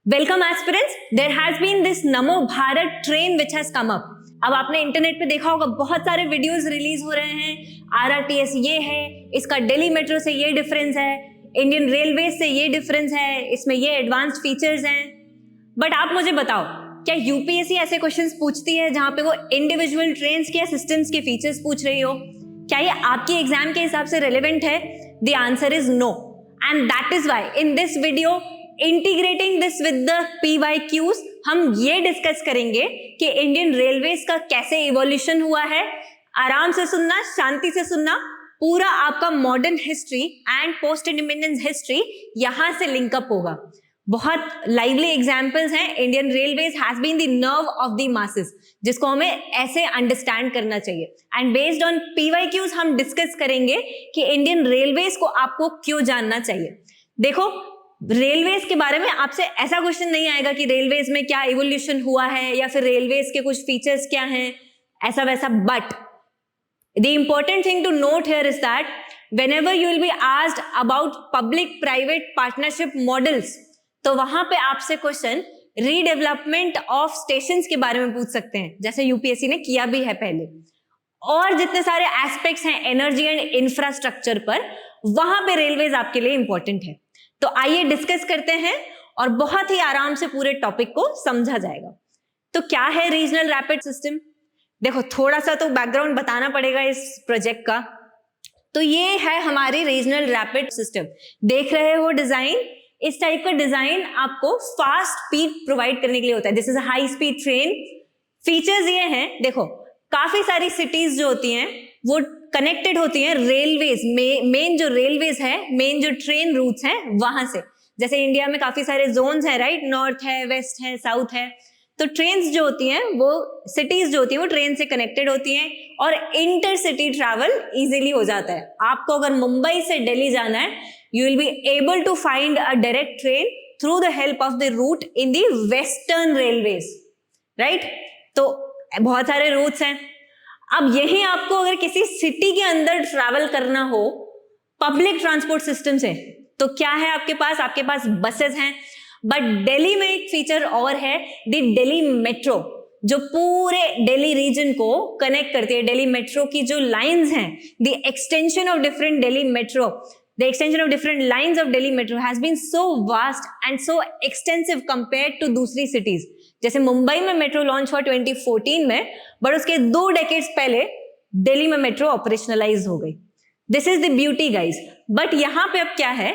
Welcome aspirants, there has been this Namo Bharat train which has come up. अब आपने internet पे देखा होगा, बहुत सारे वीडियोस रिलीज हो रहे हैं। आरआरटीएस ये है, इसका दिल्ली मेट्रो से ये डिफरेंस है, इंडियन रेलवे से ये डिफरेंस है, इसमें ये एडवांस्ड फीचर्स हैं। बट आप मुझे बताओ, क्या यूपीएससी ऐसे क्वेश्चंस पूछती है जहां पे वो इंडिविजुअल ट्रेन्स के या सिस्टम्स के फीचर्स पूछ रही हो? क्या ये आपकी एग्जाम के हिसाब से रेलेवेंट है? The answer is no, and that is why in this video integrating this with the PYQs हम ये डिस्कस करेंगे कि इंडियन रेलवेज का कैसे इवोल्यूशन हुआ है। आराम से सुनना, शांति से सुनना, पूरा आपका modern history and post independence history यहां से लिंकअप होगा। बहुत लाइवली एग्जांपल्स हैं। Indian railways has been the nerve of the masses, जिसको हमें ऐसे अंडरस्टैंड करना चाहिए। एंड बेस्ड ऑन PYQs हम डिस्कस करेंगे कि इंडियन रेलवेज को आपको क्यों जानना चाहिए। देखो, रेलवेज के बारे में आपसे ऐसा क्वेश्चन नहीं आएगा कि रेलवेज में क्या इवोल्यूशन हुआ है या फिर रेलवेज के कुछ फीचर्स क्या हैं, ऐसा वैसा। But the important thing to note here is that whenever you will be asked about public private partnership models, तो वहां पे आपसे क्वेश्चन रीडेवलपमेंट ऑफ स्टेशंस के बारे में पूछ सकते हैं, जैसे यूपीएससी ने किया भी है पहले। और जितने सारे एस्पेक्ट्स हैं एनर्जी एंड इंफ्रास्ट्रक्चर पर, वहां पे रेलवेज आपके लिए इंपॉर्टेंट है। तो आइए डिस्कस करते हैं और बहुत ही आराम से पूरे टॉपिक को समझा जाएगा। तो क्या है रीजनल रैपिड सिस्टम? देखो, थोड़ा सा तो बैकग्राउंड बताना पड़ेगा इस प्रोजेक्ट का। तो ये है हमारी रीजनल रैपिड सिस्टम। देख रहे हो डिजाइन, इस टाइप का डिजाइन आपको फास्ट स्पीड प्रोवाइड करने के लिए होता है। This is a high speed train. Features ये हैं, देखो, काफी सारी सिटीज जो होती हैं वो कनेक्टेड होती हैं रेलवेज में। मेन जो रेलवेज है, मेन जो ट्रेन रूट्स हैं वहां से। जैसे इंडिया में काफी सारे जोन्स हैं, राइट? नॉर्थ है, वेस्ट है, साउथ है। तो ट्रेन्स जो होती हैं, वो सिटीज जो होती हैं वो ट्रेन से कनेक्टेड होती हैं और इंटरसिटी ट्रैवल इजीली हो जाता है। आपको अगर मुंबई से दिल्ली जाना है, you will be able to find a direct train through the help of the route in the western railways, right? तो बहुत सारे रूट्स हैं। अब यही आपको अगर किसी सिटी के अंदर ट्रैवल करना हो पब्लिक ट्रांसपोर्ट सिस्टम से, तो क्या है आपके पास बसेस हैं। बट दिल्ली में एक फीचर और है, द दिल्ली मेट्रो, जो पूरे दिल्ली रीजन को कनेक्ट करती है। दिल्ली मेट्रो की जो लाइंस हैं, the extension of different Delhi metro, the extension of different lines of Delhi Metro has been so vast and so extensive compared to दूसरी cities। जैसे मुंबई में मेट्रो लॉन्च हुआ 2014 में, बट उसके 2 डेकेड्स पहले दिल्ली में मेट्रो ऑपरेशनलाइज हो गई। This is the beauty guys. But यहाँ पे अब क्या है,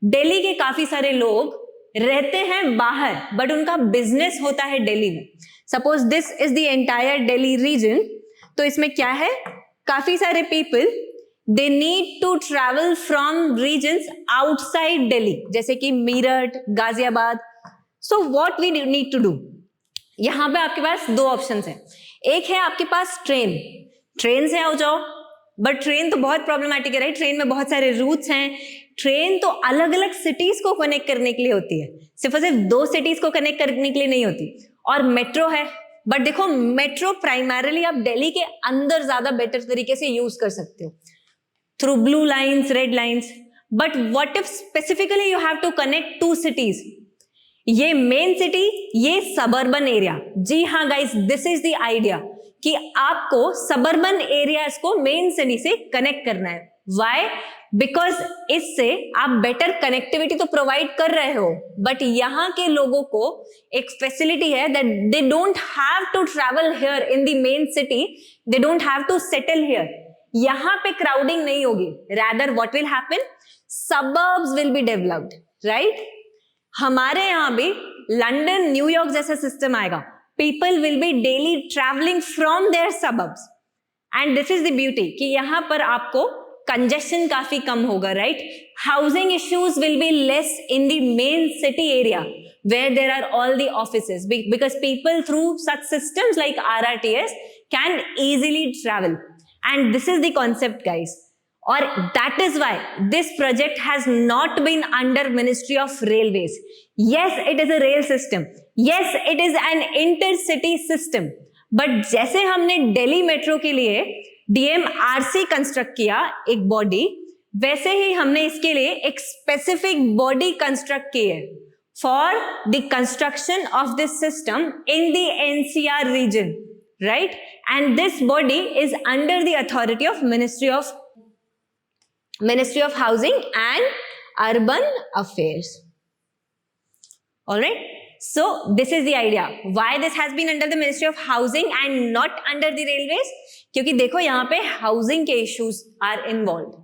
दिल्ली के काफी सारे लोग रहते हैं बाहर, बट उनका बिजनेस होता है दिल्ली में। Suppose this is the entire Delhi region, तो इसमें क्या है, काफी सारे people they need to travel from regions outside Delhi, जैसे कि Meerut, Ghaziabad. So what we need to do, यहां पे आपके पास 2 ऑप्शंस हैं। एक है आपके पास ट्रेन से आओ जाओ, बट ट्रेन तो बहुत प्रॉब्लमैटिक है, राइट? ट्रेन में बहुत सारे रूट्स हैं। ट्रेन तो अलग अलग सिटीज को कनेक्ट करने के लिए होती है, सिर्फ 2 सिटीज को कनेक्ट करने के लिए नहीं होती। और मेट्रो है, बट देखो, मेट्रो प्राइमरली आप दिल्ली के अंदर ज्यादा बेटर तरीके से यूज कर सकते हो through blue lines, red lines. But what if specifically you have to connect 2 cities? ये मेन सिटी, ये सबर्बन एरिया। जी हाँ guys, this is the idea कि आपको सबर्बन एरियाज को मेन सिटी से कनेक्ट करना है। Why? बिकॉज इससे आप बेटर कनेक्टिविटी तो प्रोवाइड कर रहे हो, बट यहाँ के लोगों को एक फैसिलिटी है that they don't have to travel here in the main city, they don't have to settle here. यहां पे क्राउडिंग नहीं होगी। Rather what will happen, suburbs will be developed, right? हमारे यहां भी लंदन, न्यूयॉर्क जैसा सिस्टम आएगा। People will be daily travelling from their suburbs, and this is the beauty कि यहां पर आपको कंजेशन काफी कम होगा, right? Housing issues will be less in the main city area where there are all the offices, because people through such systems like RRTS can easily travel. And this is the concept, guys. Or that is why this project has not been under Ministry of Railways. Yes, it is a rail system. Yes, it is an intercity system. But जैसे हमने Delhi metro के लिए DMRC construct किया एक body, वैसे ही हमने इसके लिए एक स्पेसिफिक बॉडी कंस्ट्रक्ट की है for the construction of this system in the NCR region, right? And this body is under the authority of Ministry of Housing and Urban Affairs. All right. So this is the idea. Why this has been under the Ministry of Housing and not under the Railways? क्योंकि देखो यहाँ पे housing के issues are involved.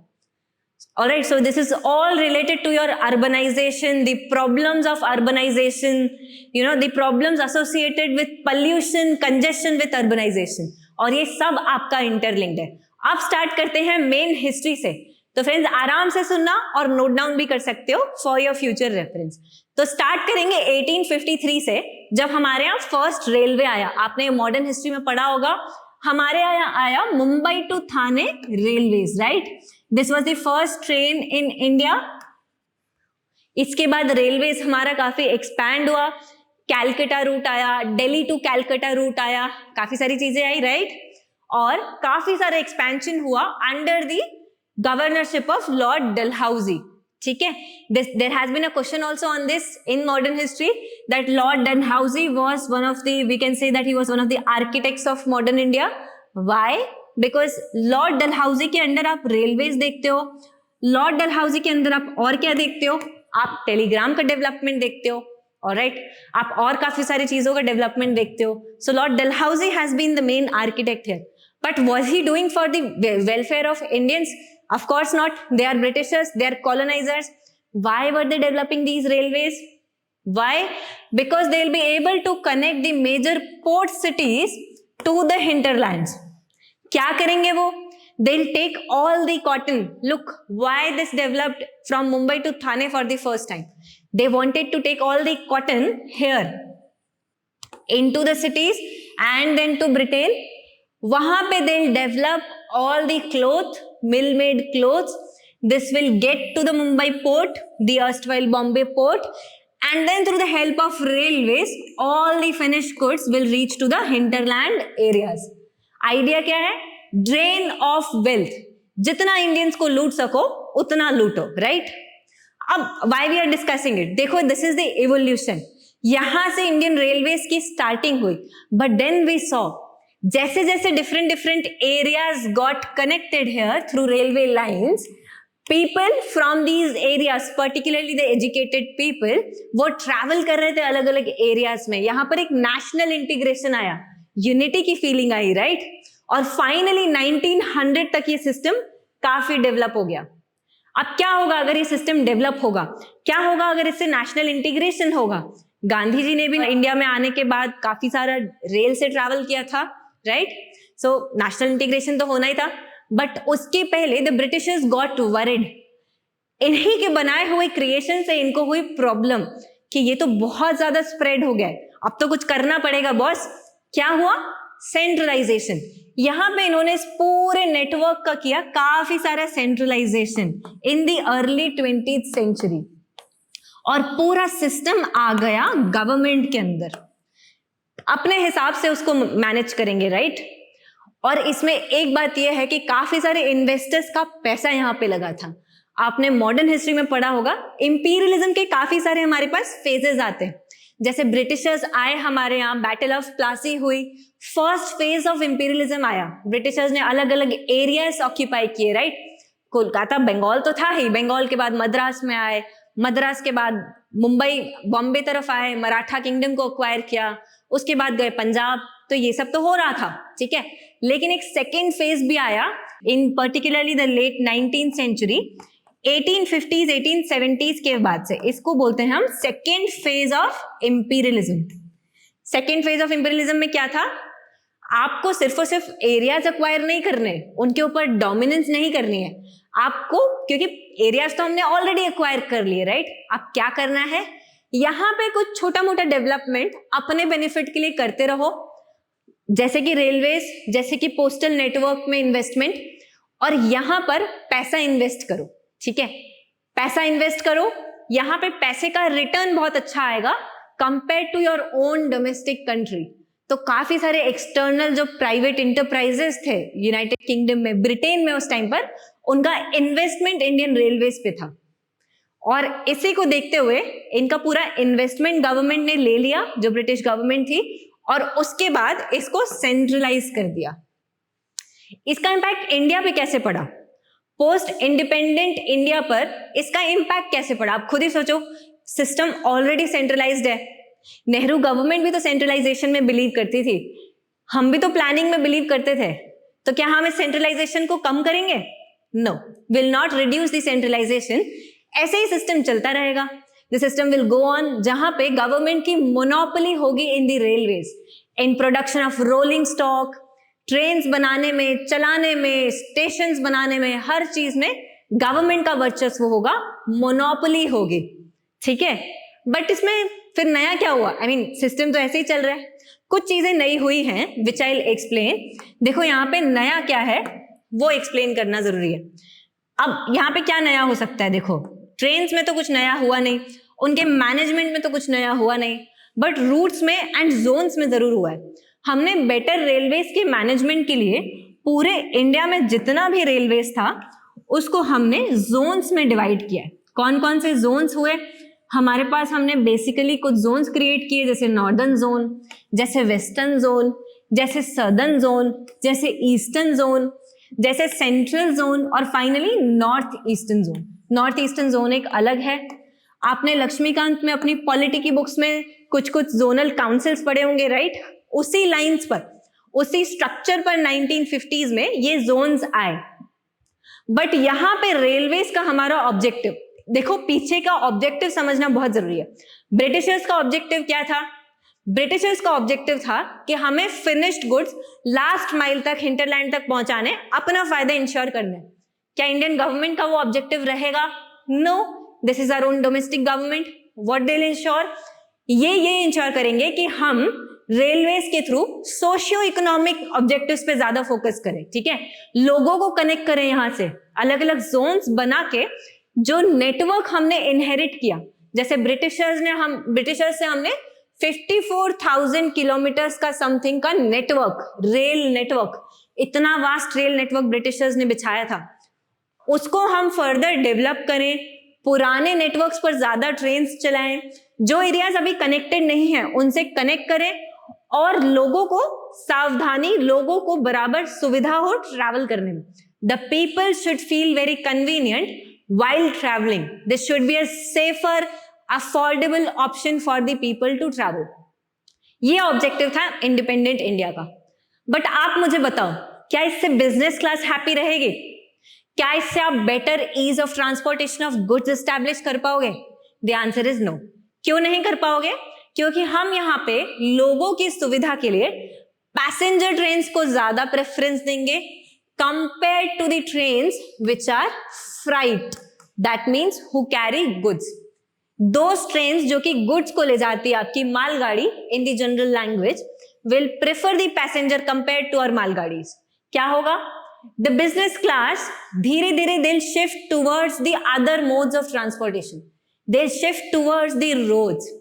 All right. So this is all related to your urbanization, the problems of urbanization, you know, the problems associated with pollution, congestion with urbanization. और ये सब आपका interlinked है. अब start करते हैं main history से. तो फ्रेंड्स आराम से सुनना और नोट डाउन भी कर सकते हो फॉर योर फ्यूचर रेफरेंस. तो स्टार्ट करेंगे 1853 से, जब हमारे यहाँ फर्स्ट रेलवे आया. आपने मॉडर्न हिस्ट्री में पढ़ा होगा, हमारे यहाँ आया Mumbai to Thane railways, right. This was the first train in India. इसके बाद रेलवेज हमारा काफी एक्सपैंड हुआ. कैलकटा रूट आया, दिल्ली टू कैलकटा रूट आया, काफी सारी चीजें आई, राइट. और काफी सारा एक्सपेंशन हुआ under the governorship of Lord Dalhousie. ठीक है. There has been a question also on this in modern history, that Lord Dalhousie was one of the, we can say that he was one of the architects of modern India. Why? Because Lord Dalhousie के अंदर आप railways देखते हो, Lord Dalhousie के अंदर आप और क्या देखते हो, आप टेलीग्राम का डेवलपमेंट देखते हो, ऑलराइट, आप और काफी सारी चीजों का डेवलपमेंट देखते हो. So Lord Dalhousie has been the main architect here. But was he doing for the welfare of Indians? Of course not. They are Britishers, they are colonizers. Why were they developing these railways? Why? Because they will be able to connect the major port cities to the hinterlands. क्या करेंगे वो? They'll take all the cotton. Look, why this developed from Mumbai to Thane for the first time. They wanted to take all the cotton here into the cities and then to Britain. वहां पे they'll develop all the cloth, mill-made clothes. This will get to the Mumbai port, the erstwhile Bombay port, and then through the help of railways, all the finished goods will reach to the hinterland areas. Idea क्या है? Drain of wealth. जितना Indians को लूट सको उतना लूटो, right? अब why we are discussing it? देखो, this is the evolution. यहां से Indian Railways की starting हुई, but then we saw जैसे जैसे different areas got connected here through railway lines, people from these areas, particularly the educated people, वो travel कर रहे थे अलग अलग areas में. यहाँ पर एक national integration आया, unity की feeling आई, right? और finally 1900 तक ये system काफी develop हो गया. अब क्या होगा अगर ये system develop होगा? क्या होगा अगर इससे national integration होगा? गांधी जी ने भी इंडिया में आने के बाद काफी सारा रेल से ट्रैवल किया था, राइट. सो नेशनल इंटीग्रेशन तो होना ही था, बट उसके पहले द ब्रिटिशर्स गॉट वरिड. इन्हीं के बनाए हुए क्रिएशन से इनको हुई प्रॉब्लम कि ये तो बहुत ज्यादा स्प्रेड हो गया है, अब तो कुछ करना पड़ेगा बॉस. क्या हुआ? सेंट्रलाइजेशन. यहां पे इन्होंने इस पूरे नेटवर्क का किया काफी सारा centralisation in the early 20th century, और पूरा सिस्टम आ गया गवर्नमेंट के अंदर. अपने हिसाब से उसको मैनेज करेंगे, राइट. और इसमें एक बात यह है कि काफी सारे इन्वेस्टर्स का पैसा यहां पे लगा था. आपने मॉडर्न हिस्ट्री में पढ़ा होगा, इंपीरियलिज्म के काफी सारे हमारे पास फेजेस आते हैं. जैसे ब्रिटिशर्स आए हमारे यहाँ, बैटल ऑफ प्लासी हुई, फर्स्ट फेज ऑफ इंपीरियलिज्म आया. ब्रिटिशर्स ने अलग अलग एरियाज ऑक्यूपाई किए, राइट. कोलकाता, बंगाल तो था ही, बंगाल के बाद मद्रास में आए, मद्रास के बाद मुंबई बॉम्बे तरफ आए, मराठा किंगडम को एक्वायर किया, उसके बाद गए पंजाब. तो ये सब तो हो रहा था, ठीक है. लेकिन एक सेकेंड फेज भी आया in particularly the late 19th century, 1850s 1870s के बाद से. इसको बोलते हैं हम second phase of imperialism. Second phase of imperialism में क्या था? आपको सिर्फ और सिर्फ एरियाज एक्वायर नहीं करने, उनके ऊपर डोमिनेंस नहीं करनी है आपको, क्योंकि एरियाज तो हमने ऑलरेडी एक्वायर कर लिए, राइट. अब क्या करना है? यहां पे कुछ छोटा मोटा डेवलपमेंट अपने बेनिफिट के लिए करते रहो, जैसे कि रेलवेज, जैसे कि पोस्टल नेटवर्क में इन्वेस्टमेंट, और यहां पर पैसा इन्वेस्ट करो, ठीक है. पैसा इन्वेस्ट करो, यहां पे पैसे का रिटर्न बहुत अच्छा आएगा compare to your own domestic country. तो काफी सारे एक्सटर्नल जो प्राइवेट इंटरप्राइजेस थे यूनाइटेड किंगडम में, ब्रिटेन में उस टाइम पर, उनका इन्वेस्टमेंट इंडियन रेलवेज पे था. और इसी को देखते हुए इनका पूरा इन्वेस्टमेंट गवर्नमेंट ने ले लिया, जो ब्रिटिश गवर्नमेंट थी, और उसके बाद इसको सेंट्रलाइज कर दिया। इसका इंपैक्ट इंडिया पे कैसे पड़ा, पोस्ट इंडिपेंडेंट इंडिया पर इसका इंपैक्ट कैसे पड़ा? आप खुद ही सोचो, सिस्टम ऑलरेडी सेंट्रलाइज्ड है। नेहरू गवर्नमेंट भी तो सेंट्रलाइजेशन में बिलीव करती थी, हम भी तो प्लानिंग में बिलीव करते थे, तो क्या हम इस सेंट्रलाइजेशन को कम करेंगे? No, will not reduce the centralisation. ऐसे ही सिस्टम चलता रहेगा, the system will go on, जहां पे गवर्नमेंट की मोनोपोली होगी in the railways, in production of rolling stock, trains बनाने में, चलाने में, स्टेशंस बनाने में, हर चीज में गवर्नमेंट का वर्चस्व होगा, मोनोपोली होगी, ठीक है। बट इसमें फिर नया क्या हुआ? आई मीन सिस्टम तो ऐसे ही चल रहा है, कुछ चीजें नई हुई हैं विच आई विल एक्सप्लेन। देखो यहाँ पे नया क्या है वो एक्सप्लेन करना जरूरी है। अब यहाँ पे क्या नया हो सकता है? देखो ट्रेन्स में तो कुछ नया हुआ नहीं, उनके मैनेजमेंट में तो कुछ नया हुआ नहीं, बट रूट्स में एंड जोन्स में जरूर हुआ है। हमने बेटर रेलवेज के मैनेजमेंट के लिए पूरे इंडिया में जितना भी रेलवेज था उसको हमने जोन्स में डिवाइड किया है। कौन कौन से जोन्स हुए हमारे पास? हमने बेसिकली कुछ जोन्स क्रिएट किए, जैसे नॉर्दर्न जोन, जैसे वेस्टर्न जोन, जैसे सदर्न जोन, जैसे ईस्टर्न जोन, जैसे सेंट्रल जोन, और finally north eastern zone. North eastern zone एक अलग है, आपने लक्ष्मीकांत में अपनी पॉलिटी की बुक्स में कुछ कुछ जोनल काउंसिल्स पढ़े होंगे, राइट? उसी लाइंस पर, उसी स्ट्रक्चर पर 1950s में ये जोन्स आए। बट यहां पे रेलवेज का हमारा ऑब्जेक्टिव देखो, पीछे का ऑब्जेक्टिव समझना बहुत जरूरी है। ब्रिटिशर्स का ऑब्जेक्टिव क्या था? ब्रिटिशर्स का ऑब्जेक्टिव था कि हमें फिनिश्ड गुड्स लास्ट माइल तक, हिंटरलैंड तक पहुंचाने, अपना फायदा इंश्योर करना है। क्या इंडियन गवर्नमेंट का वो ऑब्जेक्टिव रहेगा? No, this is our own domestic government. What they will ensure? ये इंश्योर करेंगे कि हम रेलवेज के थ्रू सोशियो इकोनॉमिक ऑब्जेक्टिव्स पे ज्यादा फोकस करें, ठीक है? लोगों को कनेक्ट करें, यहां से अलग अलग जोन्स बना के जो नेटवर्क हमने इनहेरिट किया। जैसे ब्रिटिशर्स से हमने 54,000 किलोमीटर्स का समथिंग का नेटवर्क, रेल नेटवर्क, इतना वास्ट रेल नेटवर्क ब्रिटिशर्स ने बिछाया था, उसको हम फर्दर डेवलप करें, पुराने नेटवर्क्स पर ज्यादा ट्रेन्स चलाएं, जो एरियाज अभी कनेक्टेड नहीं है उनसे कनेक्ट करें, और लोगों को सावधानी, लोगों को बराबर सुविधा हो ट्रैवल करने में। The people should feel very convenient while traveling. This should be a safer, affordable option for the people to travel. ये ऑब्जेक्टिव था इंडिपेंडेंट इंडिया का। बट आप मुझे बताओ, क्या इससे बिजनेस क्लास हैप्पी रहेगी? क्या इससे आप better ease of transportation of goods establish कर पाओगे? The answer is no. क्यों नहीं कर पाओगे? क्योंकि हम यहाँ पे लोगों की सुविधा के लिए पैसेंजर ट्रेन्स को ज्यादा प्रेफरेंस देंगे compared to the trains which are freight, that means who carry goods. Those trains जो कि goods को ले जाती है, आपकी मालगाड़ी, in the general language will prefer the passenger compared to our मालगाड़ीज। क्या होगा? The business class धीरे धीरे they'll shift towards the other modes of transportation, they'll shift towards the roads.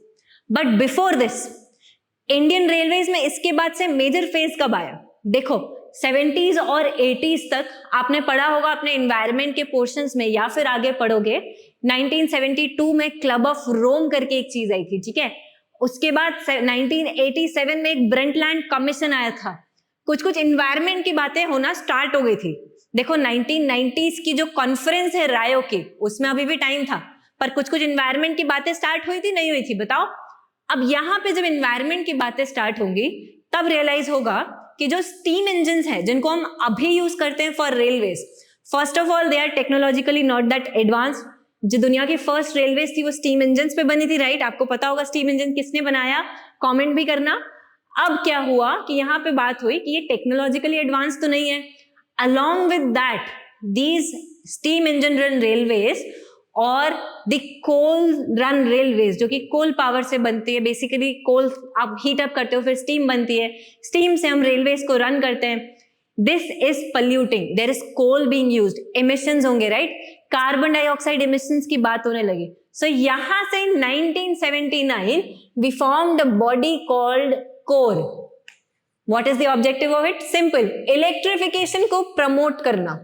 But before this, Indian Railways में इसके बाद से major phase कब आया? देखो 70s और 80s तक आपने पढ़ा होगा अपने एनवायरनमेंट के पोर्शंस में, या फिर आगे पढ़ोगे 1972 में क्लब ऑफ रोम करके एक चीज आई थी, ठीक है? उसके बाद 1987 में एक ब्रंटलैंड कमीशन आया था, कुछ कुछ एनवायरनमेंट की बातें होना स्टार्ट हो गई थी। देखो 1990s की जो कॉन्फ्रेंस है रायो की, उसमें अभी भी टाइम था, पर कुछ कुछ एनवायरनमेंट की बातें स्टार्ट हुई थी, नहीं हुई थी? बताओ। अब यहाँ पे जब एनवायरनमेंट की बातें स्टार्ट होंगी तब रियलाइज होगा कि जो स्टीम इंजन्स हैं जिनको हम अभी यूज करते हैं for railways, first of all they are technologically not that advance. जो दुनिया की फर्स्ट रेलवेज थी वो स्टीम इंजन्स पे बनी थी, राइट? आपको पता होगा स्टीम इंजन किसने बनाया, कमेंट भी करना। अब क्या हुआ कि यहाँ पे बात हुई कि ये टेक्नोलॉजिकली एडवांस तो नहीं है, along with that these steam engine run railways और द कोल रन रेलवेज, जो कि कोल पावर से बनती है, बेसिकली कोल आप हीट अप करते हो, फिर स्टीम बनती है, स्टीम से हम रेलवेज को रन करते हैं। This is polluting, there is coal being used, emissions होंगे, राइट? कार्बन डाइऑक्साइड एमिशंस की बात होने लगी। सो यहां से 1979 we formed a body called CORE. What is the objective of it? Simple, electrification को प्रमोट करना।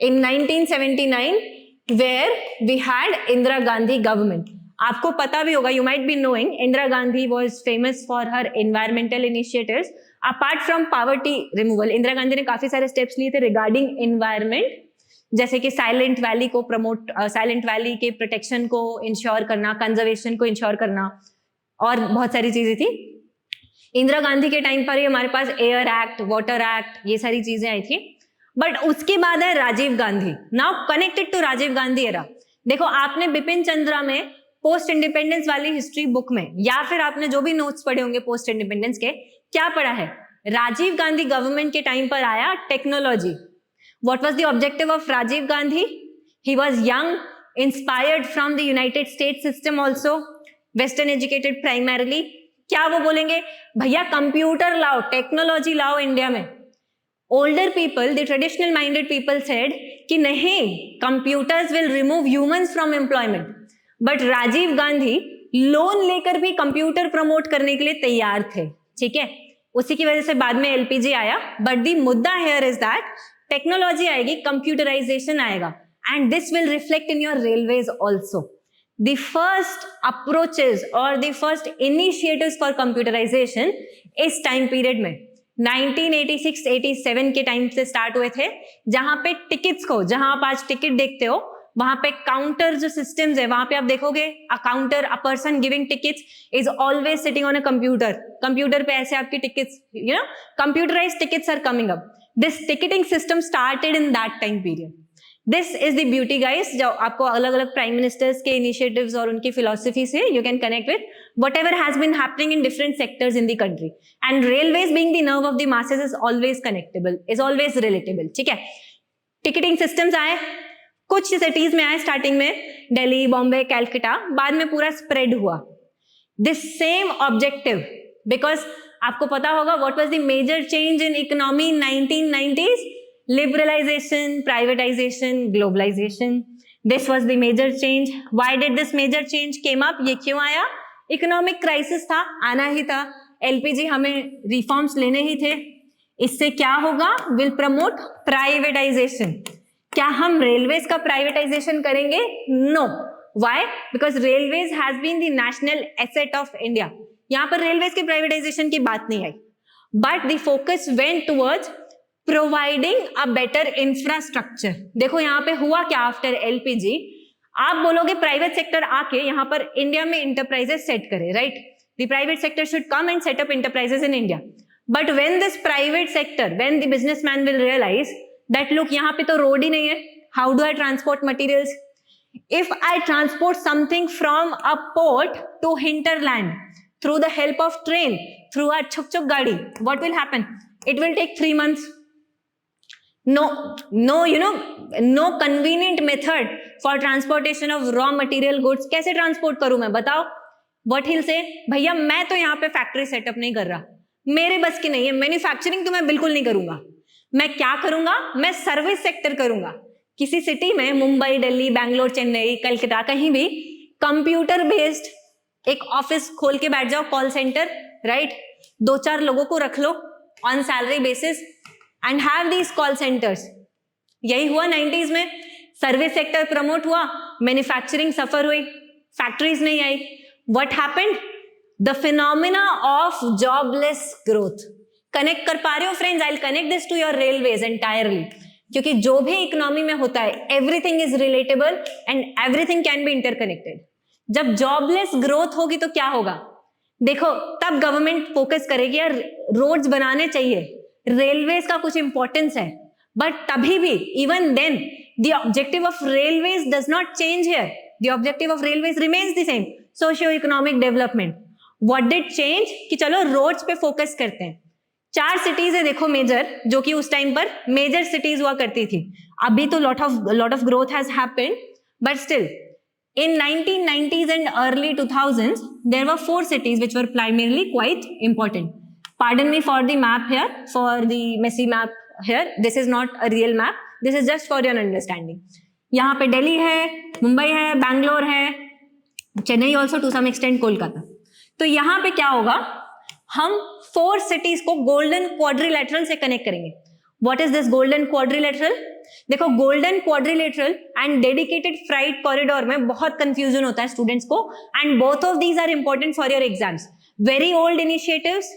In 1979 where we had Indira Gandhi government. आपको पता भी होगा, you might be knowing, Indira Gandhi was famous for her environmental initiatives. Apart from poverty removal, Indira Gandhi ने काफी सारे steps लिए थे रिगार्डिंग एनवायरमेंट, जैसे कि साइलेंट वैली को प्रमोट, साइलेंट वैली के प्रोटेक्शन को इंश्योर करना, कंजर्वेशन को इंश्योर करना, और बहुत सारी चीजें थी. इंदिरा गांधी के टाइम पर ही हमारे पास एयर एक्ट, वाटर एक्ट, ये सारी चीजें आई थी. बट उसके बाद है Rajiv Gandhi. Now connected to Rajiv Gandhi era. देखो आपने बिपिन चंद्रा में पोस्ट इंडिपेंडेंस वाली हिस्ट्री बुक में, या फिर आपने जो भी नोट्स पढ़े होंगे पोस्ट इंडिपेंडेंस के, क्या पढ़ा है? राजीव गांधी गवर्नमेंट के टाइम पर आया technology. What was the objective of Rajiv Gandhi? He was young, inspired from the United State system also, western educated primarily. क्या वो बोलेंगे भैया कंप्यूटर लाओ, टेक्नोलॉजी लाओ इंडिया में? Older people, the traditional minded people said कि नहीं, computers will remove humans from employment. But Rajiv Gandhi loan लेकर भी कंप्यूटर प्रमोट करने के लिए तैयार थे. ठीक है, उसी की वजह से बाद में एलपीजी आया. बट द मुद्दा हियर इज दैट टेक्नोलॉजी आएगी, कंप्यूटराइजेशन आएगा, and this will reflect in your railways also. The first approaches or the first initiatives for computerization इस टाइम पीरियड में 1986-87 के टाइम से स्टार्ट हुए थे, जहां पे टिकट्स को, जहां आप आज टिकट देखते हो, वहां पे काउंटर जो सिस्टम्स है, वहां पे आप देखोगे a counter, a person giving tickets is always sitting on a computer. Computer पे ऐसे आपकी tickets, you know, computerised tickets are coming up. This ticketing system started in that time period. This is the beauty guys, जो आपको अलग अलग prime ministers के initiatives और उनकी फिलोसफी से you can connect with whatever has been happening in different sectors in the country. And railways being the nerve of the masses is always connectable, is always relatable. ठीक है, ticketing systems आए, कुछ cities में आए starting में, दिल्ली, बॉम्बे, कैलकाटा, बाद में पूरा स्प्रेड हुआ. दिस सेम ऑब्जेक्टिव, बिकॉज आपको पता होगा what was the major change in economy in 1990s? Liberalization, privatization, globalization. This was the major change. Why did this major change came up? ये क्यों आया? इकोनॉमिक क्राइसिस था, आना ही था. एलपीजी, हमें रिफॉर्म्स लेने ही थे. इससे क्या होगा? Will promote privatisation. क्या हम रेलवेज का प्राइवेटाइजेशन करेंगे? No. Why? Because railways has been the national asset of India. यहां पर रेलवेज के प्राइवेटाइजेशन की बात नहीं आई, but the focus went towards providing a better infrastructure. देखो यहां पे हुआ क्या आफ्टर एलपीजी? आप बोलोगे प्राइवेट सेक्टर आके यहां पर इंडिया में इंटरप्राइजेस सेट करे, right? The private sector should come and set up enterprises in India. But when this private sector, when the businessman will realise that look, यहां पे तो रोड ही नहीं है, how do I transport materials? If I transport something from a port to hinterland through the help of train, through a छुक गाड़ी, what will happen? It will take 3 months. No, no convenient method for transportation of raw material goods. कैसे transport करूं मैं, बताओ? What he'll say, भैया मैं तो यहाँ पे फैक्ट्री सेटअप नहीं कर रहा, मेरे बस की नहीं है, मैन्युफैक्चरिंग तो मैं बिल्कुल नहीं करूंगा. मैं क्या करूंगा? मैं सर्विस सेक्टर करूंगा. किसी सिटी में, मुंबई, दिल्ली, बैंगलोर, चेन्नई, कलकत्ता, कहीं भी कंप्यूटर बेस्ड एक ऑफिस खोल के बैठ जाओ, कॉल सेंटर, राइट? 2-4 लोगों को रख लो on salary basis and have these call centers. यही हुआ 90s में. सर्विस सेक्टर प्रमोट हुआ, मैन्युफैक्चरिंग सफर हुई, फैक्ट्रीज नहीं आई. What happened? The phenomena of jobless growth. Connect कर पा रहे हो friends? I'll connect this to your railways entirely. क्योंकि जो भी इकोनॉमी में होता है, everything is relatable and everything can be interconnected. जब जॉबलेस ग्रोथ होगी तो क्या होगा? देखो तब गवर्नमेंट फोकस करेगी यार रोड्स बनाने चाहिए, रेलवेज का कुछ इंपॉर्टेंस है. बट तभी भी, even then, the objective of railways does not change here. The objective of railways remains the same, socio economic development. What did change? कि चलो रोड्स पे फोकस करते हैं. 4 सिटीज है देखो मेजर, जो कि उस टाइम पर मेजर सिटीज हुआ करती थी. अभी तो lot of growth has happened, but still in 1990s and early 2000s there were 4 cities which were primarily quite important. Pardon me for the map here, for the messy map here. This is not a real map. This is just for your understanding. यहाँ पे दिल्ली है, मुंबई है, बैंगलोर है, Chennai also to some extent, Kolkata. तो यहाँ पे क्या होगा? हम 4 cities को गोल्डन क्वाड्रिलेटरल से कनेक्ट करेंगे. What is this golden quadrilateral? देखो golden quadrilateral and dedicated freight corridor में बहुत कंफ्यूजन होता है स्टूडेंट्स को, and both of these are important for your exams. Very old initiatives,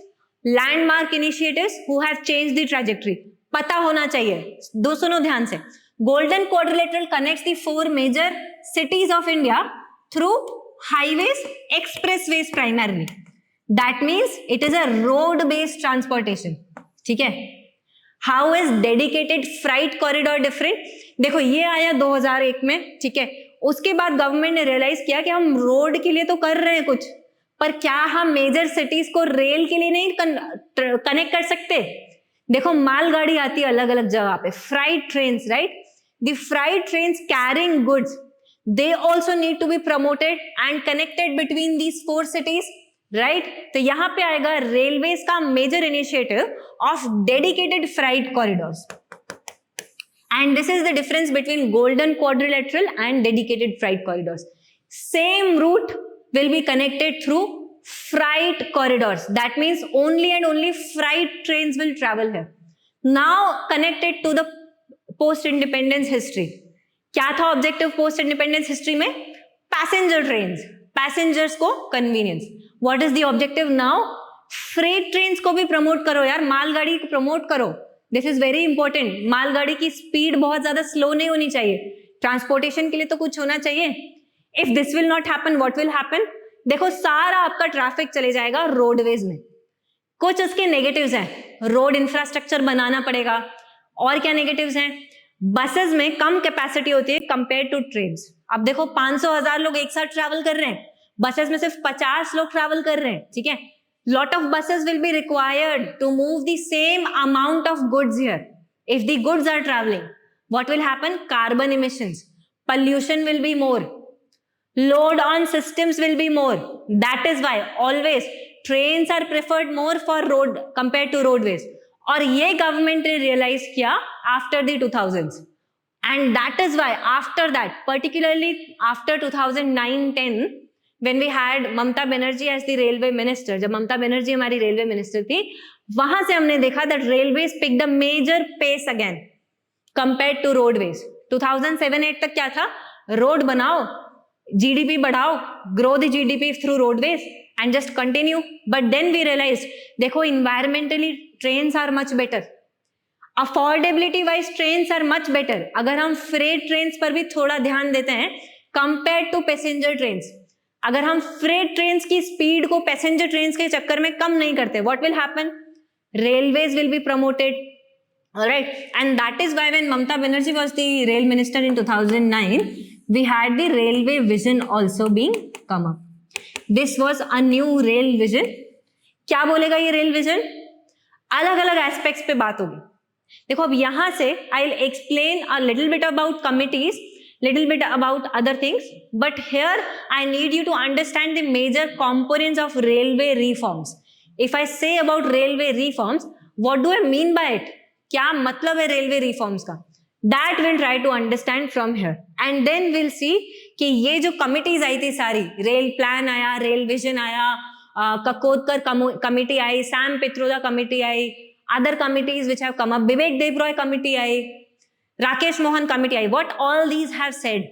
landmark initiatives who have changed the trajectory, पता होना चाहिए. दो सुनो ध्यान से. Golden quadrilateral connects the 4 major cities of India through highways, expressways primarily. That means it is a road based transportation. ठीक है. How is dedicated freight corridor different? देखो ये आया 2001 में, ठीक है. उसके बाद गवर्नमेंट ने रियलाइज किया कि हम रोड के लिए तो कर रहे हैं कुछ, पर क्या हम मेजर सिटीज को रेल के लिए नहीं कनेक्ट कर सकते? देखो मालगाड़ी आती है अलग अलग जगह पे, freight trains, right? The freight trains carrying goods, they also need to be promoted and connected between these 4 cities, right? तो यहां पे आएगा रेलवेज का major initiative of dedicated freight corridors, and this is the difference between golden quadrilateral and dedicated freight corridors. Same route will be connected through freight corridors. That means only and only freight trains will travel here. Now connected to the post independence history. क्या था objective post independence history में? Passenger trains, passengers को convenience. What is the objective now? Freight trains को भी promote करो यार, मालगाड़ी को प्रमोट करो. This is very important. मालगाड़ी की स्पीड बहुत ज्यादा स्लो नहीं होनी चाहिए, ट्रांसपोर्टेशन के लिए तो कुछ होना चाहिए. If this will not happen, what will happen? देखो सारा आपका ट्रैफिक चले जाएगा रोडवेज में. कुछ उसके नेगेटिव्स हैं, रोड इंफ्रास्ट्रक्चर बनाना पड़ेगा. और क्या नेगेटिव्स हैं? बसेस में कम कैपेसिटी होती है कंपेयर टू ट्रेन्स. अब देखो 500,000 लोग एक साथ ट्रैवल कर रहे हैं, बसेस में सिर्फ 50 लोग ट्रैवल कर रहे हैं, ठीक है. Lot of buses will be required to move the same amount of goods here. If the goods are travelling, what will happen? Carbon emissions, pollution will be more, load on systems will be more. That is why always trains are preferred more for road compared to roadways. और ये government ने realise किया after the 2000s, and that is why after that, particularly after 2009-10 when we had Mamata Banerjee as the railway minister, जब ममता बनर्जी हमारी railway minister थी, वहां से हमने देखा that railways pick the major pace again compared to roadways. 2007-8 तक क्या था? रोड बनाओ, जीडीपी बढ़ाओ, grow the GDP through roadways and just continue. But then we realized, देखो environmentally trains are much better, affordability wise trains are much better. अगर हम freight trains पर भी थोड़ा ध्यान देते हैं compared to passenger trains, अगर हम freight trains की speed को passenger trains के चक्कर में कम नहीं करते, what will happen? Railways will be promoted, alright? And that is why when Mamata Banerjee was the rail minister in 2009, we had the railway vision also being come up. This was a new rail vision. क्या बोलेगा ये rail vision? अलग अलग aspects पे बात होगी. देखो अब यहां से I will explain a little bit about committees, little bit about other things, but here I need you to understand the major components of railway reforms. If I say about railway reforms, what do I mean by it? क्या मतलब है railway reforms का? That we'll try to understand from here, and then we'll see कि ये जो committees आई थी सारी, रेल प्लान आया, रेल विजन आया, ककोदकर कमिटी आई, सैम पित्रोदा कमिटी आई, other committees which have come up, Vivek Debroy committee आई, राकेश मोहन कमिटी आई. What all these have said,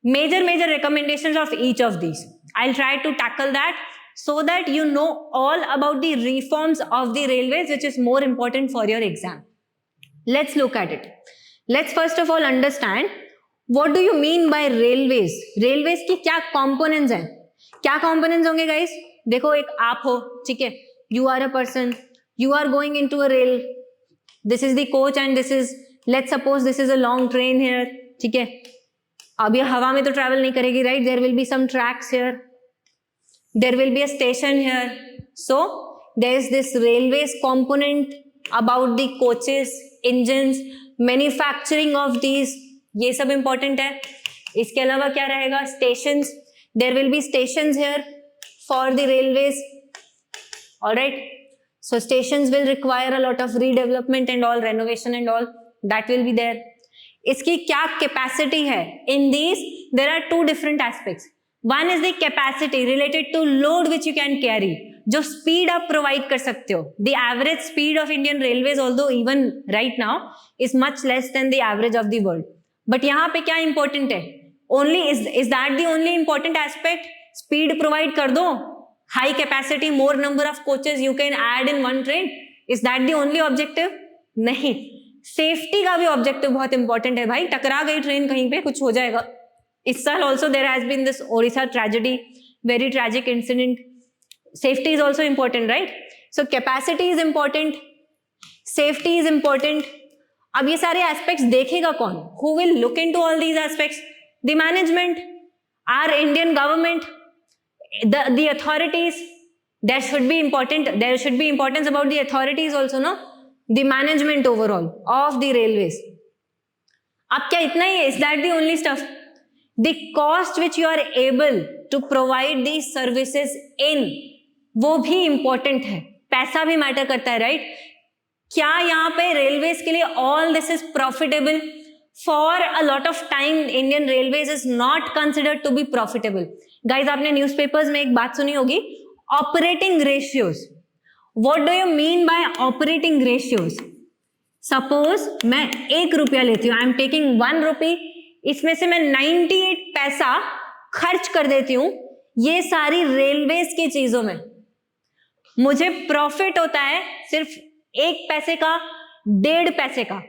major recommendations of each of these. I'll try to tackle that so that you know all about the reforms of the railways, which is more important for your exam. Let's look at it. Let's first of all understand what do you mean by railways. Railways की क्या components हैं? क्या components होंगे guys? देखो एक आप हो, ठीक है, you are a person, you are going into a rail, this is the coach and this is, let's suppose this is a long train here, ठीक है. अब ये हवा में तो travel नहीं करेगी, right? There will be some tracks here, there will be a station here, so there is this railways component about the coaches, engines, manufacturing of these, ये सब इंपॉर्टेंट है. इसके अलावा क्या रहेगा? Stations, there will be stations here for the railways, alright. So stations will require a lot of redevelopment and all, renovation and all, that will be there. इसकी क्या capacity है? In these there are 2 different aspects. One is the capacity related to load which you can carry. जो speed आप provide कर सकते हो. The average speed of Indian railways although even right now is much less than the average of the world. But यहाँ पे क्या important है? Only is that the only important aspect? Speed provide कर दो, high capacity, more number of coaches you can add in one train. Is that the only objective? नहीं. Safety का भी objective बहुत इंपॉर्टेंट है भाई. टकरा गई ट्रेन कहीं पे, कुछ हो जाएगा. इस साल also there has been this Odisha tragedy, very tragic incident. Safety is also important, right? So capacity is important, safety is important. अब ये सारे एस्पेक्ट्स देखेगा कौन? Who will look into all these aspects? The management, our Indian government, the authorities. There should be importance about the authorities also, no? The management overall of the railways. अब क्या इतना ही? Is that the only stuff? The cost which you are able to provide these services in, वो भी important है. पैसा भी matter करता है, राइट? क्या यहाँ पे रेलवेज के लिए all this is profitable? For a lot of time Indian Railways is not considered to be profitable. Guys, आपने न्यूज़पेपर्स में एक बात सुनी होगी, operating ratios. What do you mean by operating ratios? Suppose मैं 1 रुपया लेती हूँ, आई एम टेकिंग 1 रुपी, इसमें से मैं 98 पैसा खर्च कर देती हूँ ये सारी रेलवेज की चीजों में. मुझे प्रॉफिट होता है सिर्फ 1 पैसे का, 1.5 पैसे का.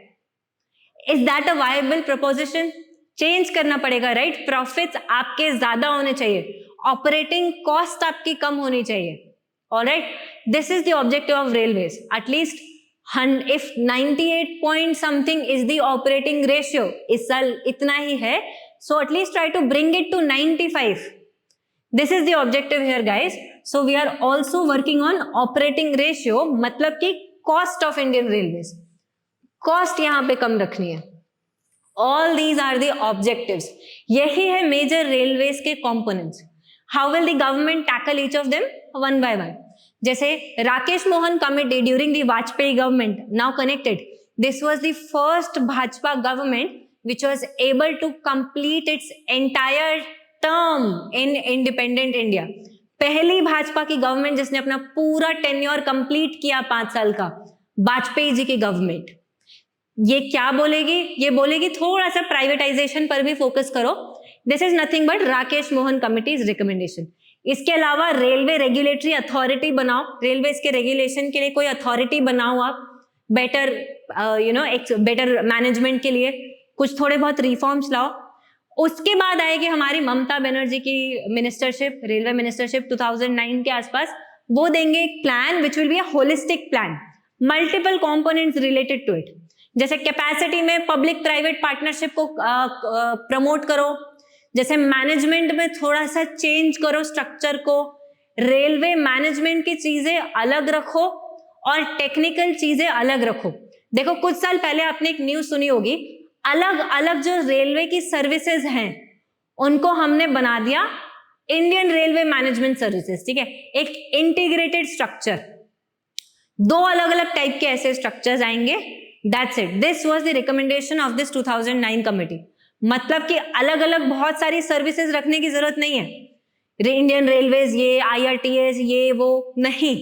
Is that a viable preposition? Change करना पड़ेगा, राइट? प्रॉफिट्स आपके ज्यादा होने चाहिए, ऑपरेटिंग कॉस्ट आपकी कम होनी चाहिए. Alright, this is the objective of railways. At least if 98 point something is the operating ratio, इस साल इतना ही है, so at least try to bring it to 95. This is the objective here, guys. So we are also working on operating ratio, मतलब कि cost of Indian Railways. Cost यहाँ पे कम रखनी है. All these are the objectives. यही है major railways के components. How will the government tackle each of them? One by one. जैसे Rakesh Mohan committee during the Vajpayee government, now connected. This was the first Bhajpa government which was able to complete its entire term in independent India. पहली भाजपा की government जिसने अपना पूरा tenure complete किया 5 साल का, वाजपेयी जी की गवर्नमेंट. ये क्या बोलेगी? ये बोलेगी थोड़ा सा प्राइवेटाइजेशन पर भी फोकस करो. This is nothing but Rakesh Mohan committees recommendation. इसके अलावा रेलवे रेगुलेटरी अथॉरिटी बनाओ, रेलवेज के रेगुलेशन के लिए कोई अथॉरिटी बनाओ आप, बेटर एक बेटर मैनेजमेंट के लिए कुछ थोड़े बहुत रिफॉर्म्स लाओ. उसके बाद आएगी हमारी ममता बनर्जी की मिनिस्टरशिप, रेलवे मिनिस्टरशिप 2009 के आसपास. वो देंगे एक plan which will be a holistic plan, multiple components related to it. जैसे कैपेसिटी में पब्लिक प्राइवेट पार्टनरशिप को प्रमोट करो, जैसे मैनेजमेंट में थोड़ा सा चेंज करो स्ट्रक्चर को, रेलवे मैनेजमेंट की चीजें अलग रखो और टेक्निकल चीजें अलग रखो. देखो कुछ साल पहले आपने एक न्यूज सुनी होगी, अलग अलग जो रेलवे की सर्विसेज हैं उनको हमने बना दिया इंडियन रेलवे मैनेजमेंट सर्विसेज. ठीक है, एक इंटीग्रेटेड स्ट्रक्चर. 2 अलग अलग टाइप के ऐसे स्ट्रक्चर्स आएंगे. That's it. This was the recommendation of this 2009 committee. मतलब कि अलग अलग बहुत सारी सर्विसेज रखने की जरूरत नहीं है. इंडियन रेलवेज ये, IRTS ये वो नहीं,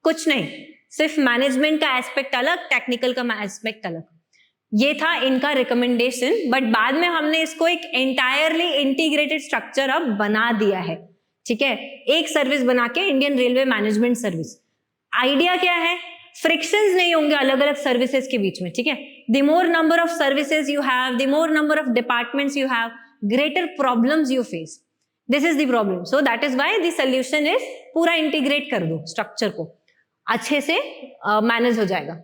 कुछ नहीं. सिर्फ मैनेजमेंट का एस्पेक्ट अलग, टेक्निकल का एस्पेक्ट अलग. ये था इनका रिकमेंडेशन. बट बाद में हमने इसको एक एंटायरली इंटीग्रेटेड स्ट्रक्चर अब बना दिया है. ठीक है, एक सर्विस बना के Indian railway management service. Idea क्या है? फ्रिक्शंस नहीं होंगे अलग अलग सर्विसेज के बीच में. ठीक है, the more number of services you have, the more number of departments you have, greater problems you face. This is the problem. So that is why the solution is पूरा integrate कर दो structure को, अच्छे से manage हो जाएगा.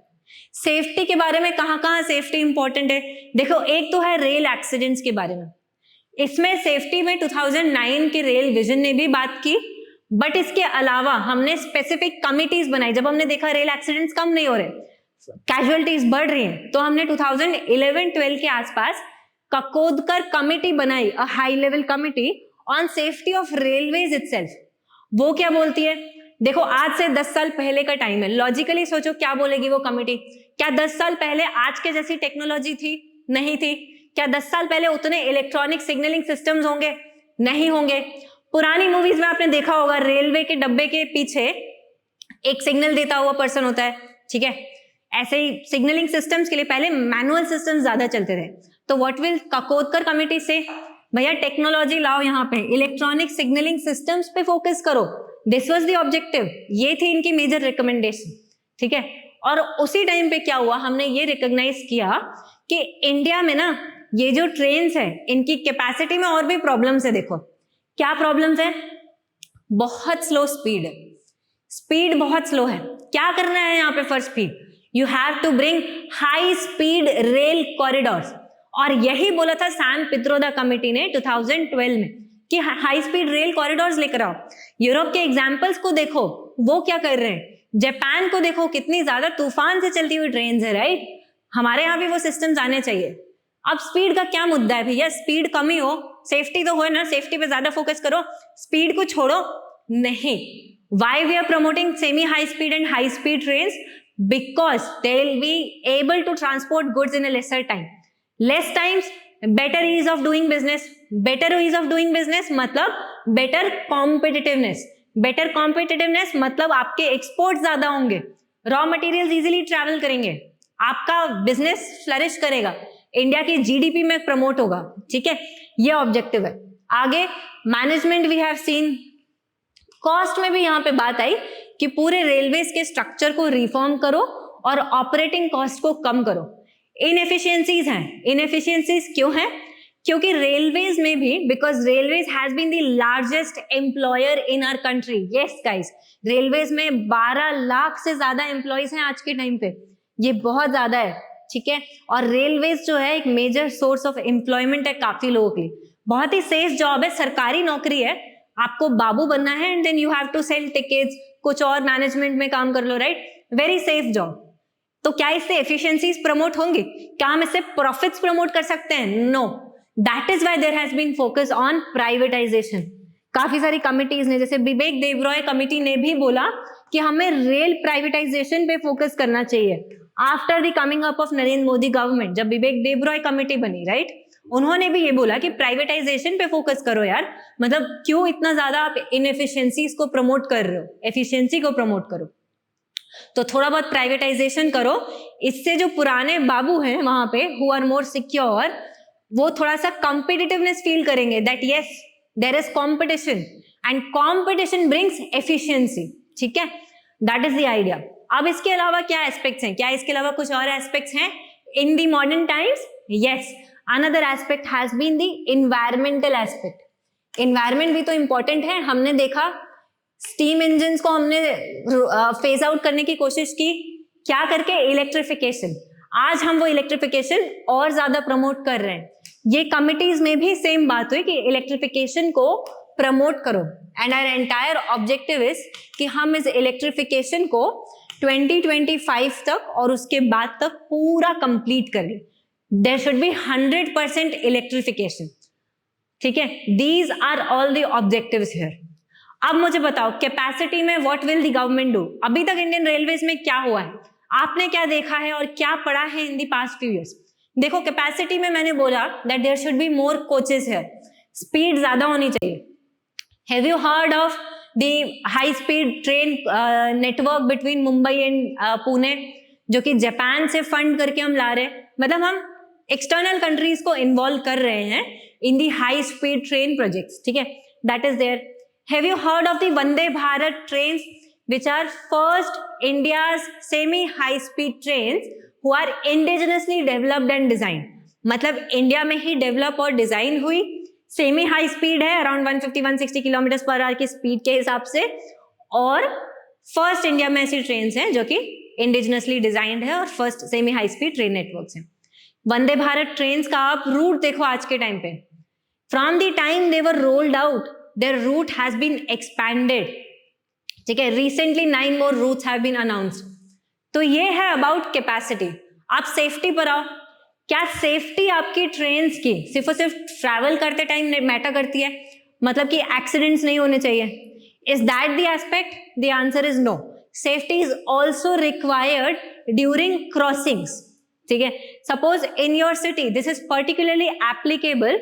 Safety के बारे में कहाँ सेफ्टी इंपॉर्टेंट है? देखो, एक तो है रेल एक्सीडेंट्स के बारे में. इसमें सेफ्टी में 2009 के रेल विजन ने भी बात की, बट इसके अलावा हमने स्पेसिफिक कमिटीज बनाई. जब हमने देखा रेल एक्सीडेंट्स कम नहीं हो रहे, कैजुअलिटीज बढ़ रही हैं, तो हमने 2011-12 के आसपास ककोदकर कमिटी बनाई, a high level committee on safety of railways itself. वो क्या बोलती है? देखो, आज से 10 साल पहले का टाइम है. लॉजिकली सोचो क्या बोलेगी वो कमिटी. क्या 10 साल पहले आज के जैसी टेक्नोलॉजी थी? नहीं थी. क्या 10 साल पहले उतने इलेक्ट्रॉनिक सिग्नलिंग सिस्टम्स होंगे? नहीं होंगे. पुरानी मूवीज में आपने देखा होगा रेलवे के डब्बे के पीछे एक सिग्नल देता हुआ पर्सन होता है, ठीक है। ऐसे ही सिग्नलिंग सिस्टम्स के लिए पहले मैनुअल सिस्टम्स ज्यादा चलते थे, तो व्हाट विल काकोदकर कमेटी से, भैया टेक्नोलॉजी लाओ, यहाँ पे इलेक्ट्रॉनिक सिग्नलिंग सिस्टम्स पे फोकस करो। दिस वाज द ऑब्जेक्टिव, ये थी इनकी मेजर रिकमेंडेशन, ठीक है। और उसी टाइम पे क्या हुआ, हमने ये रिकॉग्नाइज किया कि इंडिया में ना ये जो ट्रेन्स है इनकी कैपेसिटी में और भी प्रॉब्लम्स है। देखो क्या प्रॉब्लम्स है, बहुत स्लो स्पीड है, स्पीड बहुत स्लो है। क्या करना है यहाँ पे for speed, you have to bring high speed rail corridors. और यही बोला था सैम पित्रोदा कमेटी ने 2012 में कि हाई स्पीड रेल कॉरिडोर्स लेकर आओ। यूरोप के एग्जांपल्स को देखो, वो क्या कर रहे हैं, जापान को देखो, कितनी ज्यादा तूफान से चलती हुई ट्रेन है, राइट। हमारे यहाँ भी वो सिस्टम्स आने चाहिए। अब स्पीड का क्या मुद्दा है भैया, स्पीड कम ही हो, सेफ्टी तो हो ना, सेफ्टी पे ज्यादा फोकस करो, स्पीड को छोड़ो नहीं। Why we are promoting semi high speed and high speed trains? Because they will be able to transport goods in a lesser time. Less times, better ease of doing business. Better ease of doing business मतलब better competitiveness. Better competitiveness मतलब आपके exports ज्यादा होंगे, raw materials easily travel करेंगे, आपका business flourish करेगा, India की GDP में प्रमोट होगा, ठीक है। ये ऑब्जेक्टिव है। आगे management we have seen, cost में भी यहाँ पे बात आई कि पूरे रेलवेज के स्ट्रक्चर को रिफॉर्म करो और ऑपरेटिंग कॉस्ट को कम करो। इनएफिशिएंसीज हैं, इनएफिशिएंसीज क्यों हैं, क्योंकि रेलवेज में भी, because railways has been the largest employer in our country. Yes guys, railways में 12 लाख से ज्यादा एम्प्लॉयज हैं आज के टाइम पे, ये बहुत ज्यादा है, ठीक है। और रेलवेज जो है एक मेजर सोर्स ऑफ एम्प्लॉयमेंट है काफी लोगों के लिए, बहुत ही सेफ जॉब है, सरकारी नौकरी है, आपको बाबू बनना है and then you have to sell tickets, कुछ और मैनेजमेंट में काम कर लो, राइट, वेरी सेफ जॉब। तो क्या इससे एफिशिएंसीज प्रमोट होंगी, क्या हम इससे प्रॉफिट्स प्रमोट कर सकते हैं, no. That is why there has been focus on privatisation. काफी सारी कमिटीज ने, जैसे विवेक देबरॉय कमिटी ने भी बोला कि हमें रेल प्राइवेटाइजेशन पे फोकस करना चाहिए after the coming up of Narendra Modi government. जब विवेक देबरॉय कमिटी बनी, राइट, उन्होंने भी ये बोला कि प्राइवेटाइजेशन पे फोकस करो यार, मतलब क्यों इतना ज्यादा आप इनएफिशिएंसीज को प्रमोट कर रहे हो, एफिशिएंसी को प्रमोट करो। तो थोड़ा बहुत प्राइवेटाइजेशन करो, इससे जो पुराने बाबू हैं वहां पे हु आर मोर सिक्योर, वो थोड़ा सा कॉम्पिटिटिवनेस फील करेंगे, that yes there is competition and competition brings efficiency, ठीक है। That is the idea. अब इसके अलावा क्या एस्पेक्ट्स हैं, क्या इसके अलावा कुछ और एस्पेक्ट्स हैं in the modern times? Yes, another aspect has been the environmental aspect. environment भी तो important है। हमने देखा स्टीम इंजन्स को हमने फेज आउट करने की कोशिश की, क्या करके, इलेक्ट्रिफिकेशन। आज हम वो इलेक्ट्रिफिकेशन और ज्यादा प्रमोट कर रहे हैं। ये कमिटीज में भी सेम बात हुई कि इलेक्ट्रिफिकेशन को प्रमोट करो and our entire objective is कि हम इस इलेक्ट्रिफिकेशन को 2025 तक और उसके बाद तक पूरा कंप्लीट करें। There should be 100% electrification, ठीक है। These are all the objectives here. अब मुझे बताओ कैपेसिटी में what will the government do? अभी तक इंडियन रेलवेज में क्या हुआ है, आपने क्या देखा है और क्या पढ़ा है इन दी पास्ट फ्यू ईयर्स? देखो कैपेसिटी में मैंने बोला that there should be more coaches here, speed ज्यादा होनी चाहिए। Have you heard of the high speed train network between Mumbai and Pune, जो कि जापान से फंड करके हम ला रहे हैं, मतलब हम एक्सटर्नल कंट्रीज को इन्वॉल्व कर रहे हैं in the high speed train projects, ठीक है। That is there. Have you heard of the Vande Bharat trains which are first India's semi high speed trains who are indigenously developed and design, मतलब India में ही develop और design हुई, semi high speed है, around 150-160 kilometre per hour की speed के हिसाब से, और फर्स्ट इंडिया में ऐसी ट्रेन हैं जो कि इंडिजिनसली डिजाइंड है और first semi high speed train networks हैं। वंदे भारत ट्रेन्स का आप रूट देखो आज के टाइम पे, from the time they were rolled out their route has been expanded, ठीक है। Recently 9 more routes have been announced. तो ये है अबाउट कैपेसिटी। आप सेफ्टी पर आओ, क्या सेफ्टी आपकी ट्रेन्स की सिर्फ और सिर्फ ट्रैवल करते टाइम मैटर करती है, मतलब कि एक्सीडेंट्स नहीं होने चाहिए? Is that the aspect? The answer is no. Safety is also required during crossings, ठीक है। Suppose in your city, this is particularly applicable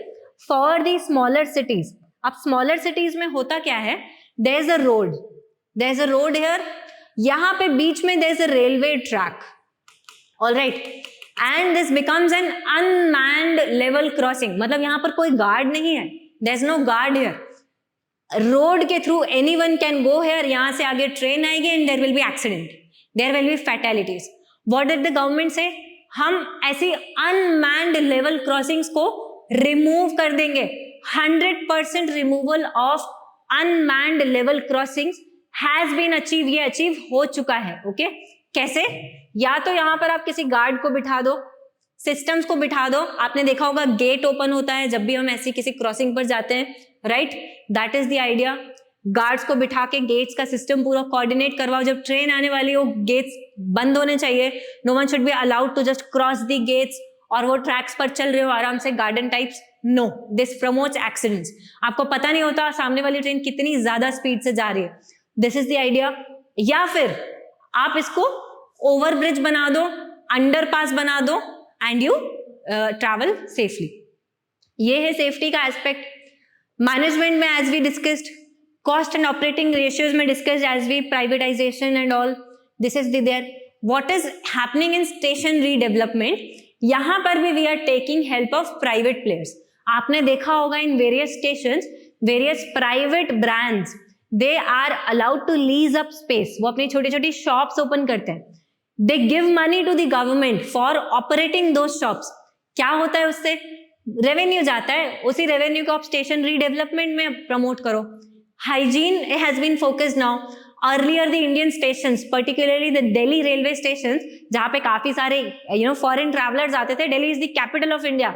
for the smaller cities. अब स्मॉलर सिटीज में होता क्या है, there is a road here, यहाँ पे बीच में there's a railway track, all right, and this becomes an unmanned level crossing. मतलब यहाँ पर कोई गार्ड नहीं है, there's no guard here. Road के through anyone can go here. यहाँ से आगे ट्रेन आएगी and there will be accident, there will be fatalities. What did the government say? हम ऐसी unmanned level crossings को remove कर देंगे. 100% removal of unmanned level crossings has been achieved. ये अचीव हो चुका है. ओके, कैसे? या तो यहां पर आप किसी गार्ड को बिठा दो, सिस्टम्स को बिठा दो. आपने देखा होगा गेट ओपन होता है जब भी हम ऐसी किसी क्रॉसिंग पर जाते हैं, right? That is the idea. Guards को बिठा के गेट्स का सिस्टम पूरा कोऑर्डिनेट करवाओ. जब ट्रेन आने वाली हो गेट्स बंद होने चाहिए. No one should be allowed to just cross the gates. और वो ट्रैक्स पर चल रहे हो आराम से, garden types. No, this promotes accidents. आपको पता नहीं होता सामने वाली ट्रेन कितनी ज्यादा स्पीड से जा रही है. This is the idea. या फिर आप इसको ओवरब्रिज बना दो, अंडरपास बना दो एंड यू ट्रैवल सेफली. ये है सेफ्टी का एस्पेक्ट. मैनेजमेंट में as we discussed, cost and operating ratios में discussed as we privatisation and all. This is there. What is happening in station redevelopment? यहां पर भी we are taking help of private players. आपने देखा होगा in various stations, various private brands, they are allowed to lease up space. वो अपनी छोटी छोटी शॉप्स ओपन करते हैं. They give money to the government for operating those shops. क्या होता है उससे? रेवेन्यू जाता है. उसी रेवेन्यू को आप स्टेशन रीडेवलपमेंट में प्रमोट करो. Hygiene has been focused now. Earlier the Indian stations, particularly the Delhi railway stations, जहां पे काफी सारे फॉरेन ट्रैवलर्स आते थे. Delhi is the capital of India.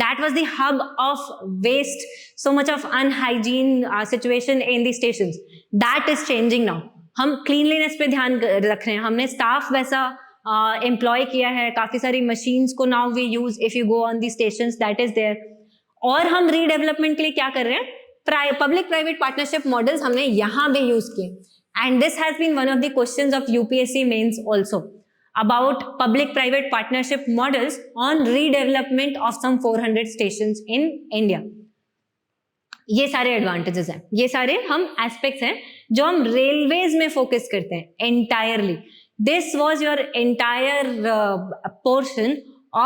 That was the hub of waste, so much of unhygiene situation in the stations. That is changing now. हम cleanliness पे ध्यान रख रहे हैं. हमने staff वैसा employ किया है. काफी सारी machines को now we use if you go on the stations, that is there. और हम redevelopment के लिए क्या कर रहे हैं? Public private partnership models हमने यहाँ भी use किए. And this has been one of the questions of UPSC mains also, about public-private partnership models on redevelopment of some 400 stations in India. ये सारे एडवांटेजेस हैं, ये सारे हम एस्पेक्ट्स हैं जो हम रेलवेज में फोकस करते हैं entirely. This was your entire portion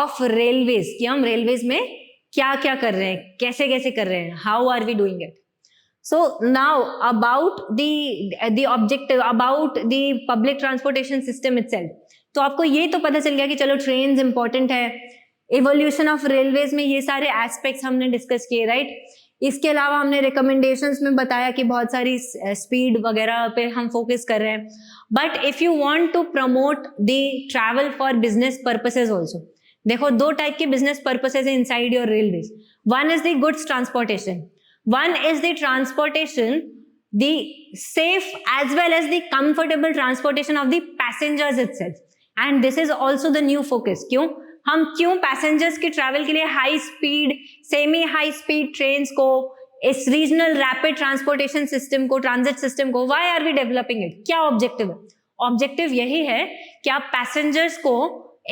of railways, कि हम रेलवेज में क्या क्या कर रहे हैं, कैसे कैसे कर रहे हैं, how are we doing it. So now about the objective, about the public transportation system itself. तो आपको ये तो पता चल गया कि चलो ट्रेन्स इंपॉर्टेंट है. इवोल्यूशन ऑफ रेलवेज में ये सारे एस्पेक्ट्स हमने डिस्कस किए, राइट? इसके अलावा हमने रिकमेंडेशंस में बताया कि बहुत सारी स्पीड वगैरह पे हम फोकस कर रहे हैं. But if you want to promote the travel for business purposes also, देखो दो टाइप के बिजनेस पर्पसेस है inside your railways. One is the goods transportation, one is the transportation, the safe as well as the comfortable transportation of the passengers itself. And this is also the new focus. हम क्यों passengers के travel के लिए high speed, semi high speed trains को, इस regional rapid transportation system को, transit system को, why are we developing it? क्या ऑब्जेक्टिव है? ऑब्जेक्टिव यही है कि आप पैसेंजर्स को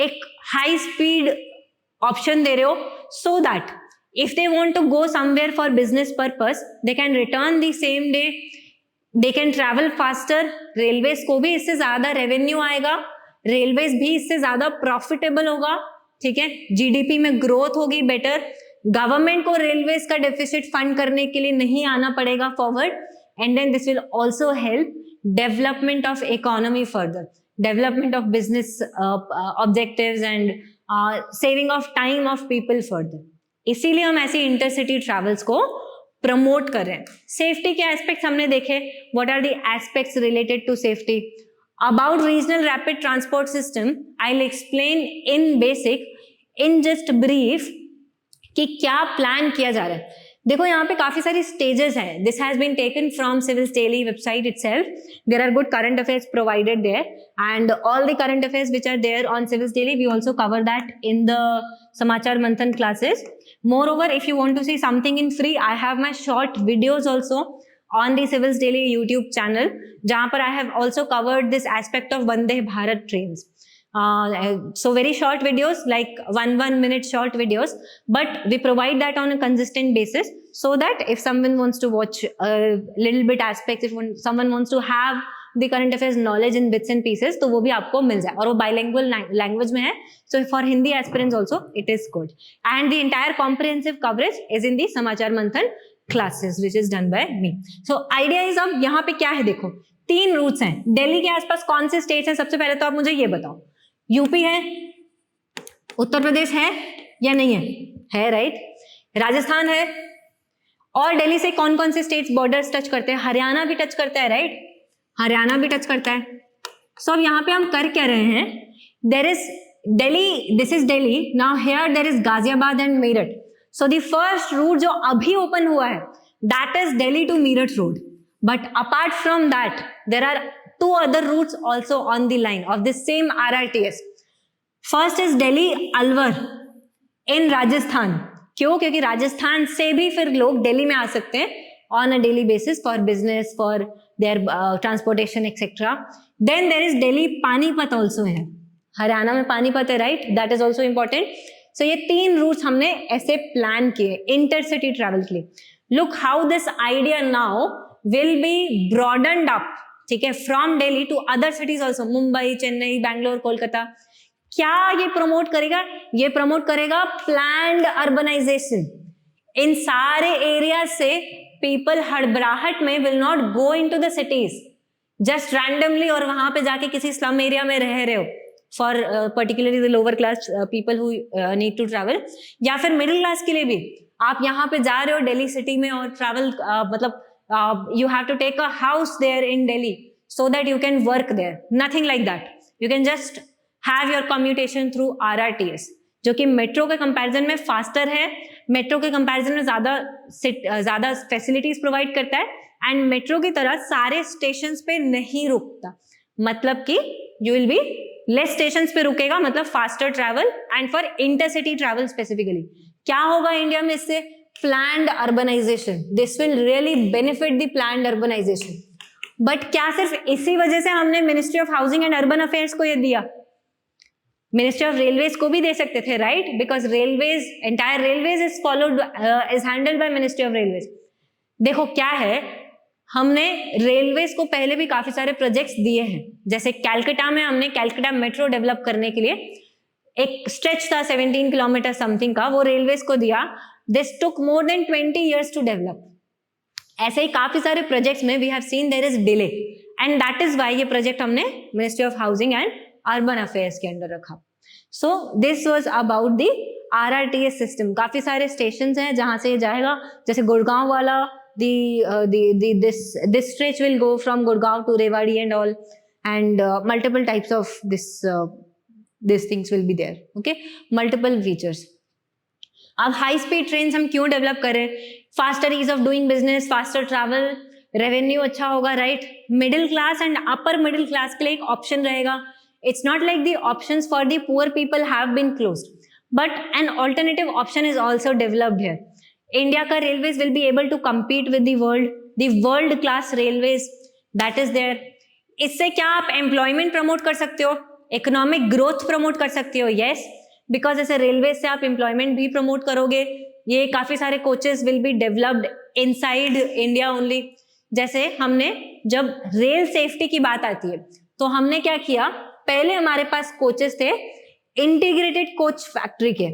एक हाई स्पीड ऑप्शन दे रहे हो, so that if they want to go somewhere for business purpose, they can return the same day, they can travel faster. Railways को भी इससे ज्यादा रेवेन्यू आएगा, रेलवेज भी इससे ज्यादा प्रॉफिटेबल होगा. ठीक है, जीडीपी में ग्रोथ होगी बेटर. गवर्नमेंट को रेलवेज का डेफिसिट फंड करने के लिए नहीं आना पड़ेगा forward. And then this will also help development of economy further, development of business objectives and saving of time of people further. इसीलिए हम ऐसी इंटरसिटी ट्रैवल्स को प्रमोट कर रहे हैं. सेफ्टी के एस्पेक्ट्स हमने देखे. What are the aspects related to safety? About regional rapid transport system I will explain in basic, in just brief, कि क्या प्लान किया जा रहा है. देखो यहाँ पे काफी सारी स्टेजेस हैं. This has been taken from Civils Daily website itself. There are good current affairs provided there and all the current affairs which are there on Civils Daily we also cover that in the Samachar Manthan classes. Moreover, if you want to see something in free, I have my short videos also on the Civils Daily YouTube channel, जहाँ पर I have also covered this aspect of Vande Bharat trains. So very short videos, like one minute short videos, but we provide that on a consistent basis, so that if someone wants to watch a little bit aspects, if someone wants to have the current affairs knowledge in bits and pieces, तो वो भी आपको मिल जाए, और वो bilingual language में है, so for Hindi aspirants also it is good. And the entire comprehensive coverage is in the Samachar Manthan classes which is done by me. So idea is, अब यहाँ पे क्या है, देखो 3 रूट्स हैं। दिल्ली के आसपास कौन से स्टेट्स हैं? सबसे पहले तो आप मुझे ये बताओ, यूपी है, उत्तर प्रदेश है या नहीं है? है, राइट। राजस्थान है, और दिल्ली से कौन कौन से स्टेट्स बॉर्डर्स टच करते हैं? हरियाणा भी टच करता है, राइट, हरियाणा भी टच करता है। सो अब यहाँ पे हम कर क्या रहे हैं, there is Delhi, this is Delhi, now here there is Ghaziabad and Meerut. So the first route जो अभी ओपन हुआ है that is Delhi to Meerut road, but apart from that there are 2 other routes also on the line of the same RRTS. First is Delhi Alwar in Rajasthan. क्यों? क्योंकि राजस्थान से भी फिर लोग दिल्ली में आ सकते हैं on a daily basis for business, for their transportation etcetera. Then there is Delhi Panipat also है, हरियाणा में पानीपत है, right, that is also important. So ये 3 रूट्स हमने ऐसे प्लान किए इंटरसिटी ट्रैवल के लिए। Look how this idea now will be broadened up, ठीक है, from Delhi to other cities also, Mumbai, Chennai, Bangalore, Kolkata. क्या ये प्रमोट करेगा? ये प्रमोट करेगा प्लान्ड अर्बनाइजेशन। इन सारे एरिया से पीपल हड़बड़ाहट में will not go into the cities just randomly, और वहां पे जाके किसी स्लम एरिया में रह रहे हो for particularly the lower class people who need to travel, या फिर मिडिल क्लास के लिए भी आप यहाँ पे जा रहे हो दिल्ली सिटी में और ट्रैवल मतलब you have to take a house there in Delhi so that you can work there, nothing like that, you can just have your commutation through RRTS, जो कि मेट्रो के कंपैरिजन में फास्टर है, मेट्रो के comparison में ज्यादा facilities provide करता है, एंड मेट्रो की तरह सारे स्टेशंस पे नहीं रुकता, मतलब कि you will be less stations पे रुकेगा, मतलब faster travel and for intercity travel specifically. क्या होगा इंडिया में इससे? Planned urbanisation, this will really benefit the planned urbanisation. But क्या सिर्फ इसी वजह से हमने ministry of housing and urban affairs को ये दिया? मिनिस्ट्री ऑफ रेलवेज को भी दे सकते थे, right, because railways, entire railways is followed, is handled by ministry of railways. देखो क्या है, हमने रेलवेज को पहले भी काफी सारे प्रोजेक्ट्स दिए हैं, जैसे कैलकाटा में हमने कैलकाटा मेट्रो डेवलप करने के लिए एक स्ट्रेच था 17 किलोमीटर समथिंग का, वो रेलवेज को दिया। This took more than 20 years to develop. ऐसे ही काफी सारे प्रोजेक्ट्स में we have seen there is delay, and that is why ये प्रोजेक्ट हमने ministry of housing and urban affairs के अंदर रखा। So this was about the RRTS system. काफी सारे स्टेशन हैं जहां से ये जाएगा, जैसे गुड़गांव वाला, this stretch will go from Gurgaon to Rewari and all, and multiple types of these things will be there, okay, multiple features। अब हाई स्पीड ट्रेन हम क्यों डेवलप करें? Faster ease of doing business, faster travel, revenue अच्छा होगा, right, middle class and upper middle class के लिए एक option रहेगा। It's not like the options for the poor people have been closed, but an alternative option is also developed here. India का railways will be able to compete with the world class railways that is there। इससे क्या आप employment promote कर सकते हो, economic growth promote कर सकते हो, यस, बिकॉज ऐसे रेलवे से आप एम्प्लॉयमेंट भी प्रमोट करोगे। ये काफी सारे coaches will be developed inside India only. जैसे हमने जब रेल सेफ्टी की बात आती है तो हमने क्या किया, पहले हमारे पास कोचेस थे इंटीग्रेटेड कोच फैक्ट्री के,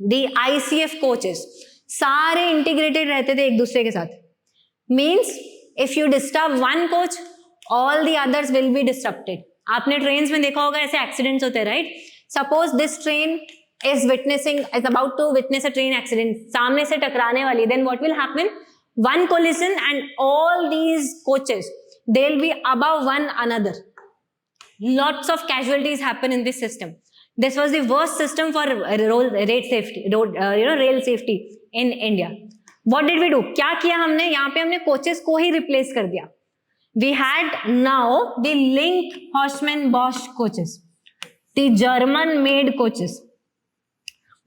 दी ICF कोचेस, सारे इंटीग्रेटेड रहते थे एक दूसरे के साथ। Means if you disturb one coach all the others will be disturbed. आपने ट्रेन में देखा होगा ऐसे एक्सीडेंट्स होते हैं, right. Suppose this train is about to witness a train accident, सामने से टकराने वाली, then what will happen? One collision and all these coaches, they'll be above one another. Lots of casualties happen in this system. This was the worst system for rail safety in India. What did we do? क्या किया हमने? यहाँ पे हमने coaches को ही replace कर दिया। We had now the Link Horstman Bosch coaches, the German made coaches.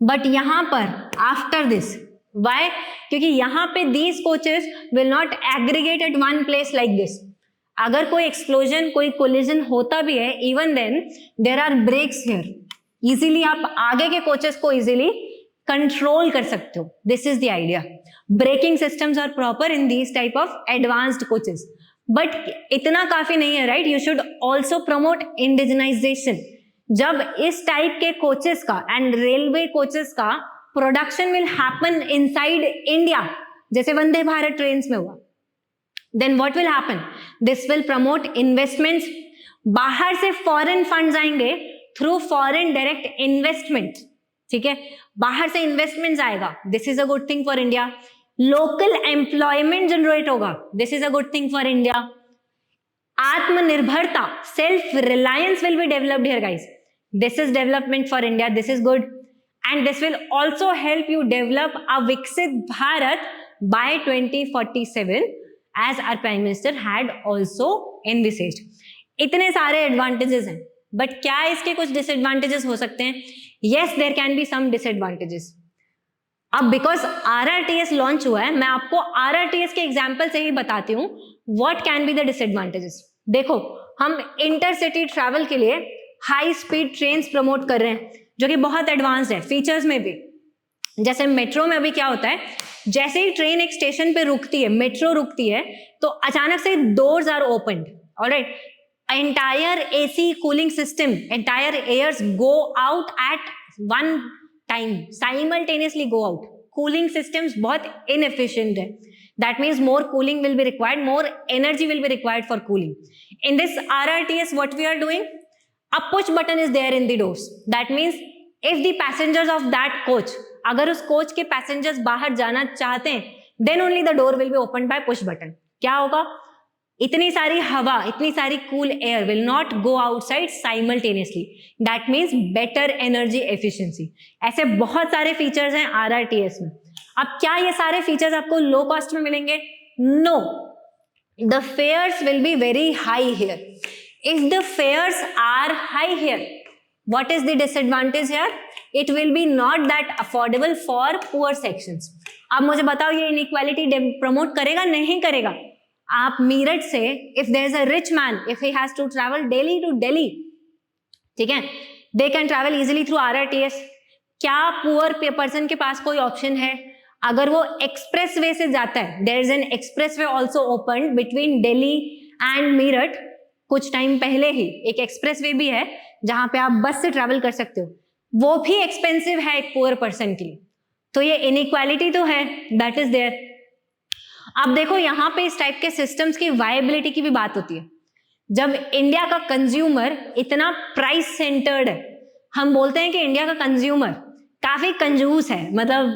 But यहाँ पर आफ्टर दिस, वाई? क्योंकि यहाँ पे these coaches will not aggregate at one place like this. अगर कोई एक्सप्लोजन, कोई कोलिजन होता भी है, even then there are brakes here, easily आप आगे के कोचेस को इजीली कंट्रोल कर सकते हो। This is the idea. Braking systems are proper in these type of advanced coaches. But इतना काफी नहीं है, right? You should also promote indigenisation. जब इस टाइप के कोचेस का एंड रेलवे कोचेस का production will happen inside India, जैसे वंदे भारत ट्रेन में हुआ, then what will happen? This will promote investments. बाहर से फॉरेन फंड्स आएंगे थ्रू फॉरेन डायरेक्ट इन्वेस्टमेंट. ठीक है, बाहर से इन्वेस्टमेंट्स आएगा, this is a good thing for India. Local employment generate होगा, this is a good thing for India. आत्मनिर्भरता, self reliance will be developed here guys, this is development for India, this is good. And this will also help you develop a Viksit Bharat by 2047 as our prime minister had also envisaged. इतने सारे advantages हैं, but क्या इसके कुछ disadvantages हो सकते हैं? Yes, there can be some disadvantages. अब बिकॉज RRTS लॉन्च हुआ है, मैं आपको RRTS के एग्जाम्पल से ही बताती हूँ what can be the disadvantages. देखो, हम इंटरसिटी ट्रैवल के लिए हाई स्पीड ट्रेन प्रमोट कर रहे हैं, जो कि बहुत एडवांस्ड है फीचर्स में भी. जैसे मेट्रो में अभी क्या होता है, जैसे ही ट्रेन एक स्टेशन पे रुकती है, मेट्रो रुकती है, तो अचानक से doors are opened. Alright, entire AC cooling system, entire airs go out at one time, simultaneously go out. Cooling systems बहुत inefficient है. That means more cooling will be required, more energy will be required for cooling. In this RRTS, what we are doing? A push button is there in the doors. That means if the passengers of that coach, अगर उस coach के passengers बाहर जाना चाहते हैं, then only the door will be opened by push button. क्या होगा? इतनी सारी हवा, इतनी सारी cool air will not go outside simultaneously. That means better energy efficiency. ऐसे बहुत सारे फीचर्स हैं RRTS में. अब क्या ये सारे फीचर्स आपको लो कॉस्ट में मिलेंगे? No, the fares will be very high here. If the fares are high here, what is the disadvantage here? It will be not that affordable for poor sections. अब मुझे बताओ, ये इनइक्वालिटी प्रमोट करेगा नहीं करेगा? आप मीरठ से, if there is a rich man, if he has to travel Delhi to Delhi, ठीक है, they can travel easily through RRTS. क्या पुअर पर्सन के पास कोई ऑप्शन है? अगर वो एक्सप्रेस वे से जाता है, there is an expressway also open between Delhi and Meerut. कुछ टाइम पहले ही एक एक्सप्रेस वे भी है जहां पे आप बस से ट्रैवल कर सकते हो, वो भी एक्सपेंसिव है एक पुअर पर्सन के लिए. तो ये इनइक्वालिटी तो है, दैट इज देयर. अब देखो, यहाँ पे इस टाइप के सिस्टम्स की वायबिलिटी की भी बात होती है. जब इंडिया का कंज्यूमर इतना प्राइस सेंटर्ड है, हम बोलते हैं कि इंडिया का कंज्यूमर काफी कंजूस है, मतलब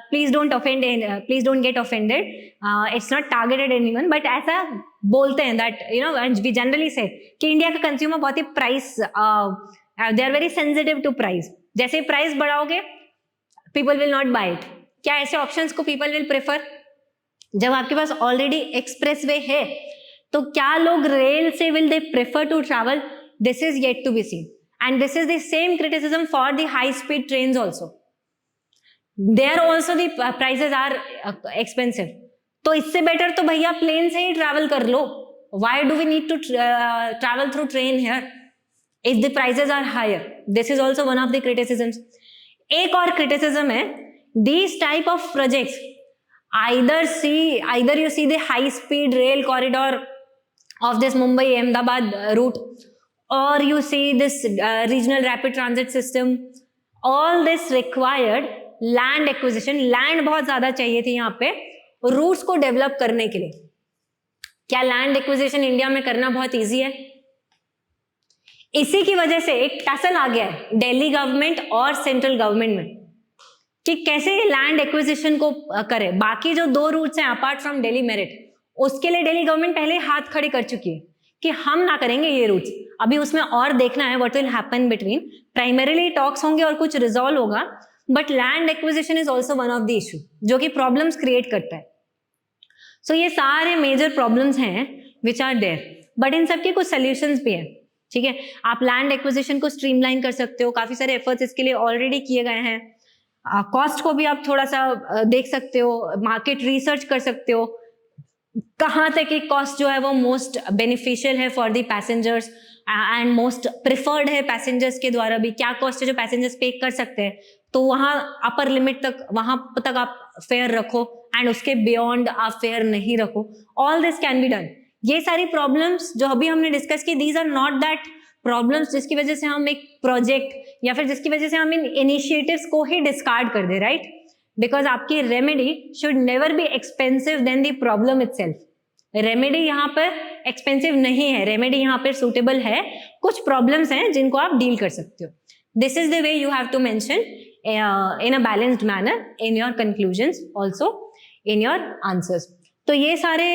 please don't offend, please don't get offended, it's not targeted anyone, but ऐसा बोलते हैं that you know we generally say कि इंडिया का कंज्यूमर बहुत ही price, they are very sensitive to price. जैसे ही प्राइस बढ़ाओगे, people will not buy it. क्या ऐसे ऑप्शंस को पीपल विल प्रेफर? जब आपके पास ऑलरेडी एक्सप्रेस वे है, तो क्या लोग रेल से will they prefer to travel? This is yet to be seen. And this is the same criticism for the high speed trains also. There also the prices are expensive. तो इससे better तो भैया plane से ही travel कर लो. Why do we need to travel through train here if the prices are higher? This is also one of the criticisms. एक और क्रिटिसिज्म है, these type of projects either you see the high speed rail corridor of this Mumbai Ahmedabad route, or you see this regional rapid transit system. All this required land acquisition. land बहुत ज्यादा चाहिए थी यहाँ पे roots को develop करने के लिए. क्या लैंड एक्विजिशन इंडिया में करना बहुत इजी है? इसी की वजह से एक टसल आ गया है दिल्ली गवर्नमेंट और सेंट्रल गवर्नमेंट में कि कैसे लैंड एक्विजिशन को करे. बाकी जो 2 रूट्स हैं अपार्ट फ्रॉम दिल्ली मेरिट, उसके लिए दिल्ली गवर्नमेंट पहले हाथ खड़े कर चुकी है कि हम ना करेंगे ये रूट्स. अभी उसमें और देखना है what will happen between. Primarily talks होंगे और कुछ रिजॉल्व होगा, but land acquisition is also one of the issue जो कि प्रॉब्लम्स क्रिएट करता है. सो ये सारे मेजर प्रॉब्लम्स हैं विच आर देयर, बट इन सबके कुछ सोल्यूशंस भी हैं. ठीक है, आप लैंड एक्विजिशन को स्ट्रीमलाइन कर सकते हो. काफी सारे एफर्ट्स इसके लिए ऑलरेडी किए गए हैं. कॉस्ट को भी आप थोड़ा सा देख सकते हो, मार्केट रिसर्च कर सकते हो, कहाँ तक एक कॉस्ट जो है वो मोस्ट बेनिफिशियल है for the passengers and most preferred है पैसेंजर्स के द्वारा भी. क्या कॉस्ट है जो पैसेंजर्स पे कर सकते हैं, तो वहाँ अपर लिमिट तक, वहां तक आप फेयर रखो एंड उसके बियॉन्ड आप फेयर नहीं रखो. All this can be done. ये सारी प्रॉब्लम्स जो अभी हमने डिस्कस की, these are not that problems जिसकी वजह से हम एक प्रोजेक्ट या फिर जिसकी वजह से हम इन इनिशिएटिव्स को ही डिस्कार्ड कर दे, राइट? बिकॉज आपकी remedy should never be expensive than the problem itself. Remedy यहाँ पर एक्सपेंसिव नहीं है, रेमेडी यहाँ पर सुटेबल है। कुछ प्रॉब्लम्स हैं जिनको आप डील कर सकते हो। This is the way you have to mention in a balanced manner in your conclusions, also in your answers। तो ये सारे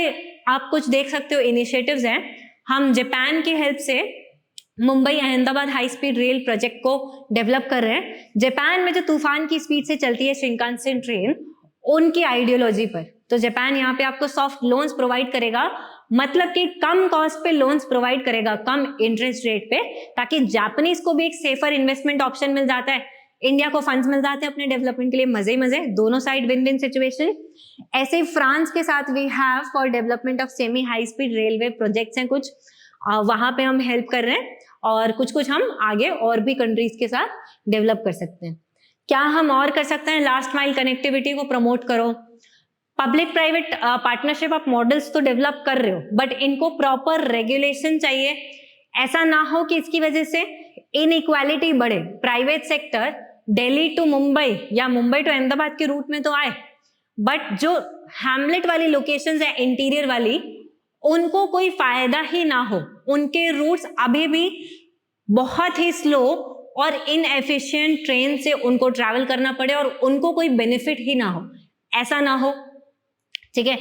आप कुछ देख सकते हो इनिशिएटिव्स हैं। हम जापान की हेल्प से Mumbai Ahmedabad high speed rail project को डेवलप कर रहे हैं। जापान में जो तूफान की स्पीड से चलती है शिंकानसेन ट्रेन, उनकी आइडियोलॉजी पर। तो जापान यहाँ पे आपको सॉफ्ट लोन्स प्रोवाइड करेगा, मतलब कि कम कॉस्ट पे लोन्स प्रोवाइड करेगा, कम इंटरेस्ट रेट पे, ताकि जापानीज को भी एक सेफर इन्वेस्टमेंट ऑप्शन मिल जाता है, इंडिया को फंड्स मिल जाते हैं अपने डेवलपमेंट के लिए। मजे ही मजे, दोनों साइड विन विन सिचुएशन। ऐसे ही फ्रांस के साथ we have for development of semi high speed railway projects हैं कुछ, वहां पे हम हेल्प कर रहे हैं, और कुछ कुछ हम आगे और भी कंट्रीज के साथ डेवलप कर सकते हैं। क्या हम और कर सकते हैं? लास्ट माइल कनेक्टिविटी को प्रमोट करो। पब्लिक प्राइवेट पार्टनरशिप आप मॉडल्स तो डेवलप कर रहे हो, बट इनको प्रॉपर रेगुलेशन चाहिए। ऐसा ना हो कि इसकी वजह से इनइक्वालिटी बढ़े। Private sector Delhi to Mumbai या मुंबई टू अहमदाबाद के रूट में तो आए, बट जो हैमलेट वाली लोकेशंस है, इंटीरियर वाली, उनको कोई फायदा ही ना हो। उनके रूट्स अभी भी बहुत ही स्लो और इनएफिशिएंट ट्रेन से उनको ट्रैवल करना पड़े और उनको कोई बेनिफिट ही ना हो, ऐसा ना हो। ठीक है,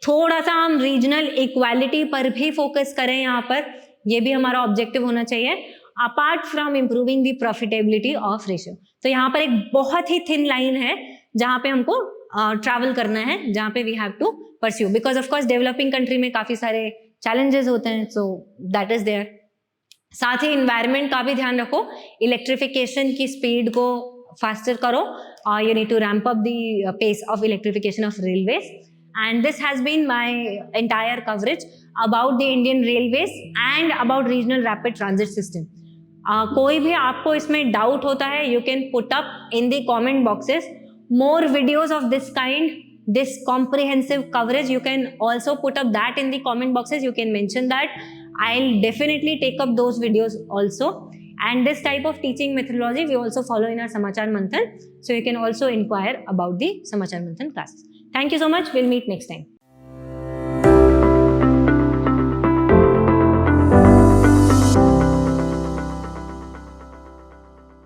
थोड़ा सा हम रीजनल इक्वालिटी पर भी फोकस करें यहाँ पर, ये भी हमारा ऑब्जेक्टिव होना चाहिए, apart from improving the profitability of ratio. तो यहाँ पर एक बहुत ही थिन लाइन है जहाँ पे हमको ट्रैवल करना है, जहाँ पे we have to pursue, because of course developing country में काफी सारे चैलेंजेस होते हैं, सो दैट इज देयर। साथ ही इन्वायरमेंट का भी ध्यान रखो, इलेक्ट्रिफिकेशन की स्पीड को फास्टर करो, you need to ramp up the pace of electrification of railways. And this has been my entire coverage about the Indian Railways and about regional rapid transit system. कोई भी आपको इसमें doubt होता है, you can put up in the comment boxes. More videos of this kind, this comprehensive coverage, you can also put up that in the comment boxes. You can mention that. I'll definitely take up those videos also. And this type of teaching methodology we also follow in our Samachar Manthan. So you can also inquire about the Samachar Manthan classes. Thank you so much. We'll meet next time.